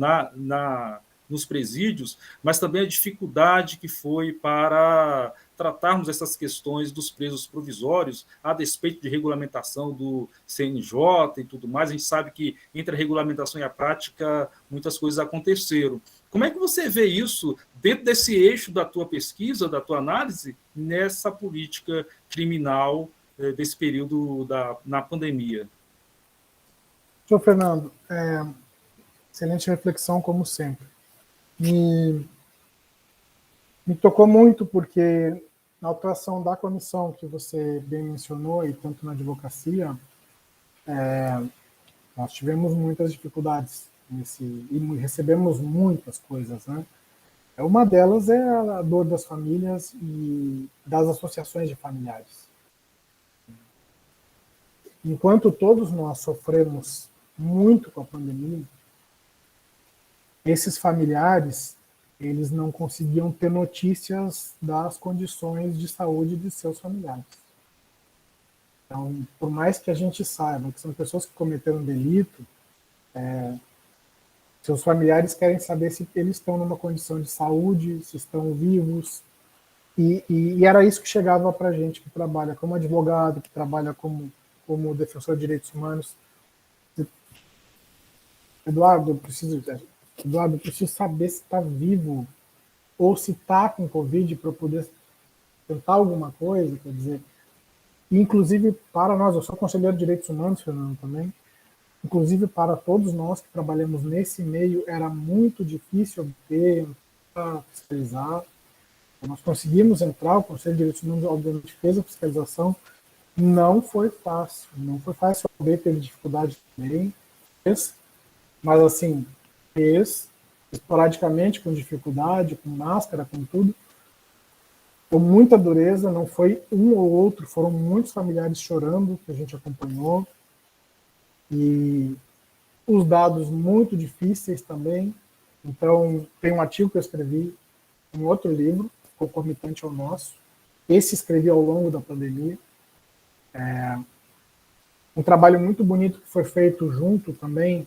nos presídios, mas também a dificuldade que foi para tratarmos essas questões dos presos provisórios, a despeito de regulamentação do CNJ e tudo mais. A gente sabe que entre a regulamentação e a prática muitas coisas aconteceram. Como é que você vê isso dentro desse eixo da tua pesquisa, da tua análise, nessa política criminal desse período na pandemia? Senhor Fernando, excelente reflexão, como sempre. Me tocou muito porque na atuação da comissão que você bem mencionou, e tanto na advocacia, nós tivemos muitas dificuldades e recebemos muitas coisas, né? Uma delas é a dor das famílias e das associações de familiares. Enquanto todos nós sofremos muito com a pandemia, esses familiares, eles não conseguiam ter notícias das condições de saúde de seus familiares. Então, por mais que a gente saiba que são pessoas que cometeram delito, seus familiares querem saber se eles estão numa condição de saúde, se estão vivos, e era isso que chegava para a gente que trabalha como advogado, que trabalha como defensor de direitos humanos. Eduardo, eu preciso saber se está vivo ou se está com Covid para eu poder tentar alguma coisa, quer dizer. Inclusive, para nós, eu sou conselheiro de direitos humanos, Fernando, também, inclusive para todos nós que trabalhamos nesse meio, era muito difícil obter, fiscalizar. Nós conseguimos entrar, o Conselho de Direitos Humanos, obviamente, fez a fiscalização, não foi fácil, a OAB teve dificuldade também, mas assim, fez esporadicamente, com dificuldade, com máscara, com tudo, com muita dureza, não foi um ou outro, foram muitos familiares chorando, que a gente acompanhou, e os dados muito difíceis também. Então, tem um artigo que eu escrevi, um outro livro, concomitante ao nosso, esse escrevi ao longo da pandemia, um trabalho muito bonito que foi feito junto também,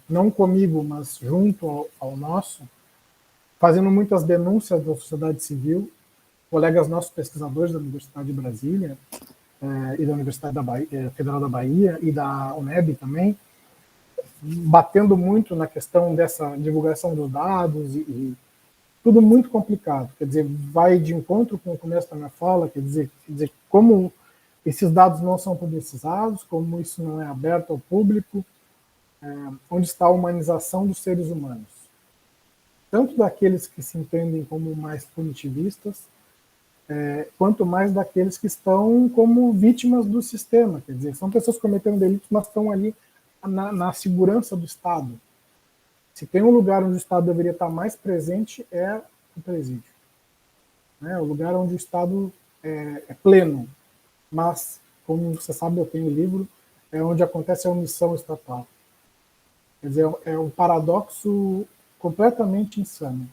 não comigo, mas junto ao nosso, fazendo muitas denúncias da sociedade civil, colegas nossos pesquisadores da Universidade de Brasília e da Universidade Federal da Bahia e da UNEB também, batendo muito na questão dessa divulgação dos dados e tudo muito complicado. Quer dizer, vai de encontro com o começo da minha fala, quer dizer como esses dados não são publicizados, como isso não é aberto ao público, onde está a humanização dos seres humanos. Tanto daqueles que se entendem como mais punitivistas, quanto mais daqueles que estão como vítimas do sistema. Quer dizer, são pessoas cometendo delitos, mas estão ali na segurança do Estado. Se tem um lugar onde o Estado deveria estar mais presente, é o presídio. O lugar onde o Estado é pleno. Mas, como você sabe, eu tenho um livro, é onde acontece a omissão estatal. Quer dizer, é um paradoxo completamente insano.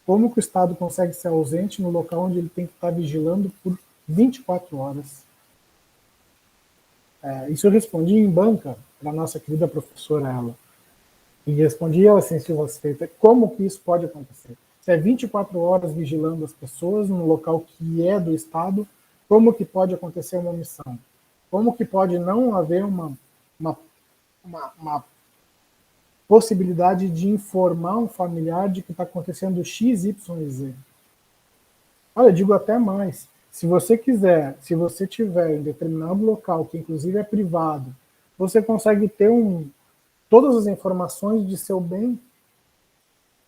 Como que o Estado consegue ser ausente no local onde ele tem que estar vigilando por 24 horas? Isso eu respondi em banca para a nossa querida professora, ela. E respondi assim, como que isso pode acontecer? Se é 24 horas vigilando as pessoas no local que é do Estado, como que pode acontecer uma omissão? Como que pode não haver uma possibilidade de informar um familiar de que está acontecendo X, Y e Z? Olha, eu digo até mais. Se você tiver em determinado local, que inclusive é privado, você consegue ter todas as informações de seu bem,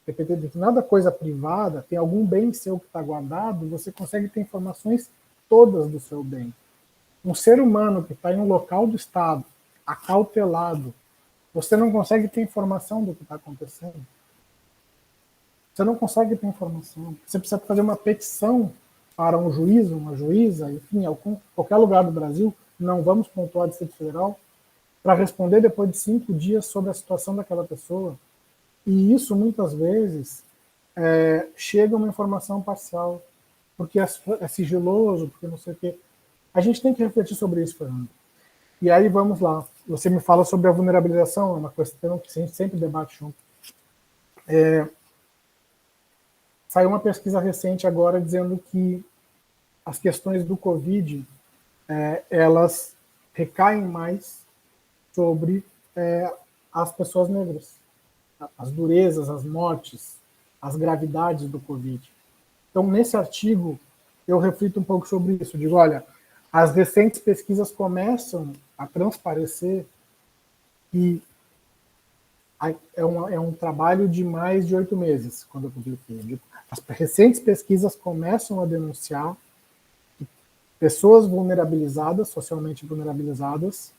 determinada coisa privada, tem algum bem seu que está guardado, você consegue ter informações todas do seu bem. Um ser humano que está em um local do Estado, acautelado, você não consegue ter informação do que está acontecendo. Você não consegue ter informação. Você precisa fazer uma petição para um juiz, uma juíza, enfim, qualquer lugar do Brasil, não vamos pontuar o Distrito Federal, para responder depois de 5 dias sobre a situação daquela pessoa. E isso, muitas vezes, chega uma informação parcial, porque é sigiloso, porque não sei o quê. A gente tem que refletir sobre isso, Fernando. E aí, vamos lá. você me fala sobre a vulnerabilização, é uma questão que a gente sempre debate junto. Saiu uma pesquisa recente agora dizendo que as questões do Covid, elas recaem mais sobre as pessoas negras, as durezas, as mortes, as gravidades do Covid. Então, nesse artigo, eu reflito um pouco sobre isso. Digo, olha, as recentes pesquisas começam a transparecer que é um trabalho de mais de 8 meses, quando eu publiquei. As recentes pesquisas começam a denunciar que pessoas vulnerabilizadas, socialmente vulnerabilizadas,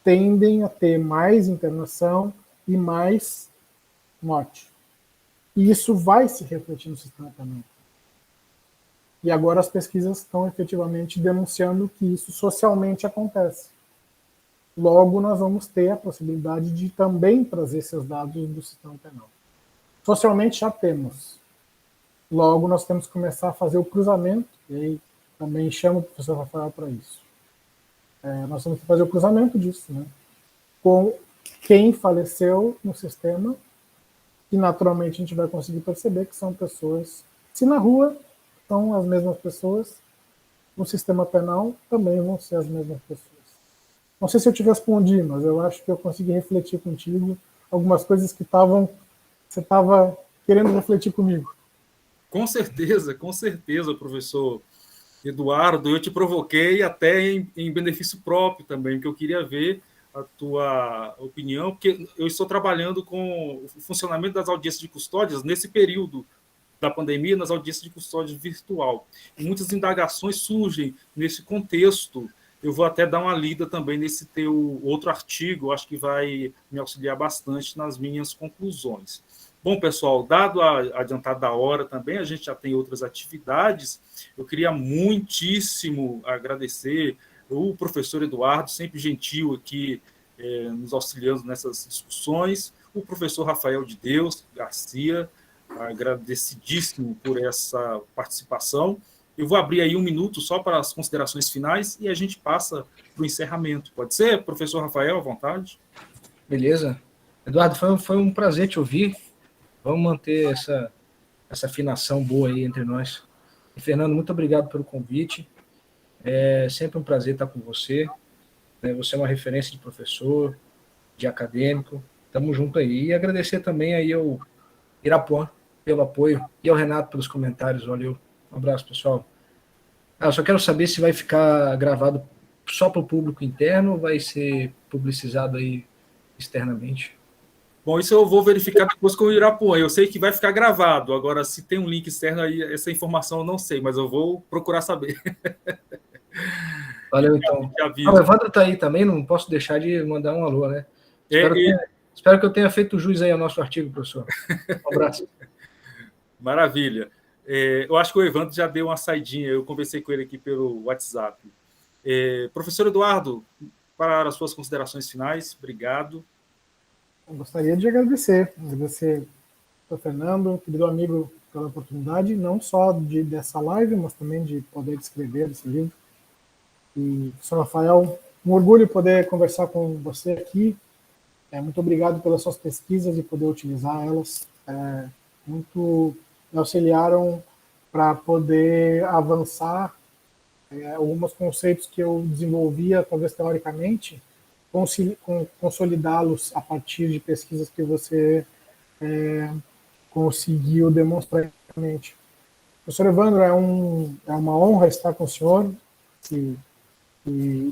tendem a ter mais internação e mais morte. E isso vai se refletir no sistema também. E agora as pesquisas estão efetivamente denunciando que isso socialmente acontece. Logo, nós vamos ter a possibilidade de também trazer esses dados do sistema penal. Socialmente já temos. Logo, nós temos que começar a fazer o cruzamento, e aí também chamo o professor Rafael para isso. Nós temos que fazer o cruzamento disso, né? Com quem faleceu no sistema, e naturalmente a gente vai conseguir perceber que são pessoas, se na rua são as mesmas pessoas, no sistema penal também vão ser as mesmas pessoas. Não sei se eu te respondi, mas eu acho que eu consegui refletir contigo algumas coisas que você estava querendo refletir comigo. Com certeza, professor Eduardo. Eu te provoquei até em benefício próprio também, porque eu queria ver a tua opinião, porque eu estou trabalhando com o funcionamento das audiências de custódias nesse período da pandemia, nas audiências de custódia virtual. E muitas indagações surgem nesse contexto. Eu vou até dar uma lida também nesse teu outro artigo, acho que vai me auxiliar bastante nas minhas conclusões. Bom, pessoal, dado a adiantado da hora também, a gente já tem outras atividades. Eu queria muitíssimo agradecer o professor Eduardo, sempre gentil aqui, nos auxiliando nessas discussões, o professor Rafael de Deus Garcia, agradecidíssimo por essa participação. Eu vou abrir aí 1 minuto só para as considerações finais e a gente passa para o encerramento. Pode ser, professor Rafael, à vontade? Beleza. Eduardo, foi um prazer te ouvir. Vamos manter essa afinação boa aí entre nós. E, Fernando, muito obrigado pelo convite. É sempre um prazer estar com você. Você é uma referência de professor, de acadêmico. Estamos juntos aí. E agradecer também aí ao Irapuã pelo apoio e ao Renato pelos comentários. Valeu. Um abraço, pessoal. Eu só quero saber se vai ficar gravado só para o público interno ou vai ser publicizado aí externamente. Bom, isso eu vou verificar depois com o Irapuã. Eu sei que vai ficar gravado. Agora, se tem um link externo aí, essa informação eu não sei, mas eu vou procurar saber. Valeu, então. O Evandro está aí também, não posso deixar de mandar um alô, né? Espero que eu tenha feito jus aí ao nosso artigo, professor. Um abraço. Maravilha. Eu acho que o Evandro já deu uma saidinha, eu conversei com ele aqui pelo WhatsApp. Professor Eduardo, para as suas considerações finais, obrigado. Eu gostaria de agradecer ao Fernando, querido amigo, pela oportunidade, não só dessa live, mas também de poder escrever esse livro. E, professor Rafael, um orgulho poder conversar com você aqui. Muito obrigado pelas suas pesquisas e poder utilizar elas. Muito me auxiliaram para poder avançar alguns conceitos que eu desenvolvia, talvez teoricamente, consolidá-los a partir de pesquisas que você conseguiu demonstrar. Professor Evandro, é uma honra estar com o senhor, se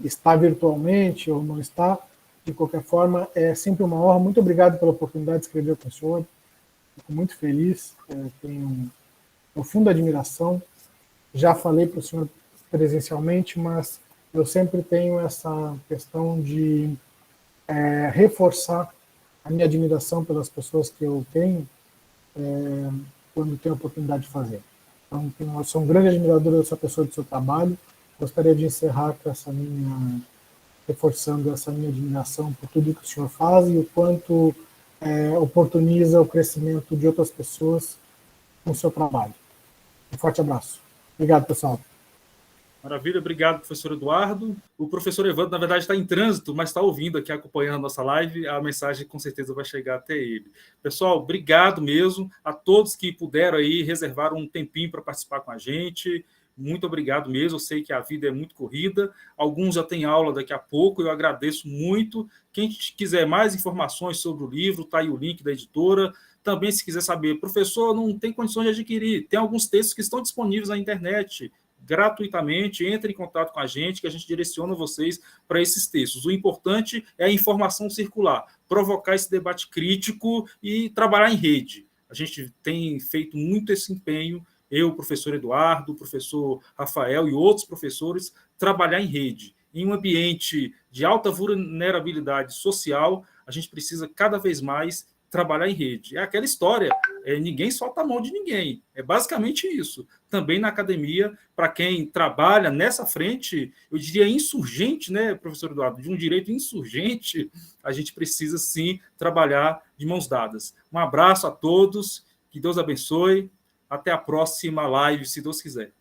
está virtualmente ou não está, de qualquer forma, é sempre uma honra. Muito obrigado pela oportunidade de escrever com o senhor. Fico muito feliz, tenho profunda admiração. Já falei para o senhor presencialmente, mas eu sempre tenho essa questão de reforçar a minha admiração pelas pessoas que eu tenho quando tenho a oportunidade de fazer. Então, eu sou um grande admirador dessa pessoa, do seu trabalho. Gostaria de encerrar com reforçando essa minha admiração por tudo que o senhor faz e o quanto oportuniza o crescimento de outras pessoas com o seu trabalho. Um forte abraço. Obrigado, pessoal. Maravilha, obrigado, professor Eduardo. O professor Evandro, na verdade, está em trânsito, mas está ouvindo aqui, acompanhando a nossa live. A mensagem com certeza vai chegar até ele. Pessoal, obrigado mesmo a todos que puderam aí reservar um tempinho para participar com a gente. Muito obrigado mesmo. Eu sei que a vida é muito corrida. Alguns já têm aula daqui a pouco. Eu agradeço muito. Quem quiser mais informações sobre o livro, está aí o link da editora. Também, se quiser saber, professor, não tem condições de adquirir. Tem alguns textos que estão disponíveis na internet gratuitamente, entre em contato com a gente, que a gente direciona vocês para esses textos. O importante é a informação circular, provocar esse debate crítico e trabalhar em rede. A gente tem feito muito esse empenho, eu, o professor Eduardo, o professor Rafael e outros professores, trabalhar em rede. Em um ambiente de alta vulnerabilidade social, a gente precisa cada vez mais trabalhar em rede. É aquela história, ninguém solta a mão de ninguém. É basicamente isso. Também na academia, para quem trabalha nessa frente, eu diria insurgente, né, professor Eduardo, de um direito insurgente, a gente precisa sim trabalhar de mãos dadas. Um abraço a todos, que Deus abençoe. Até a próxima live, se Deus quiser.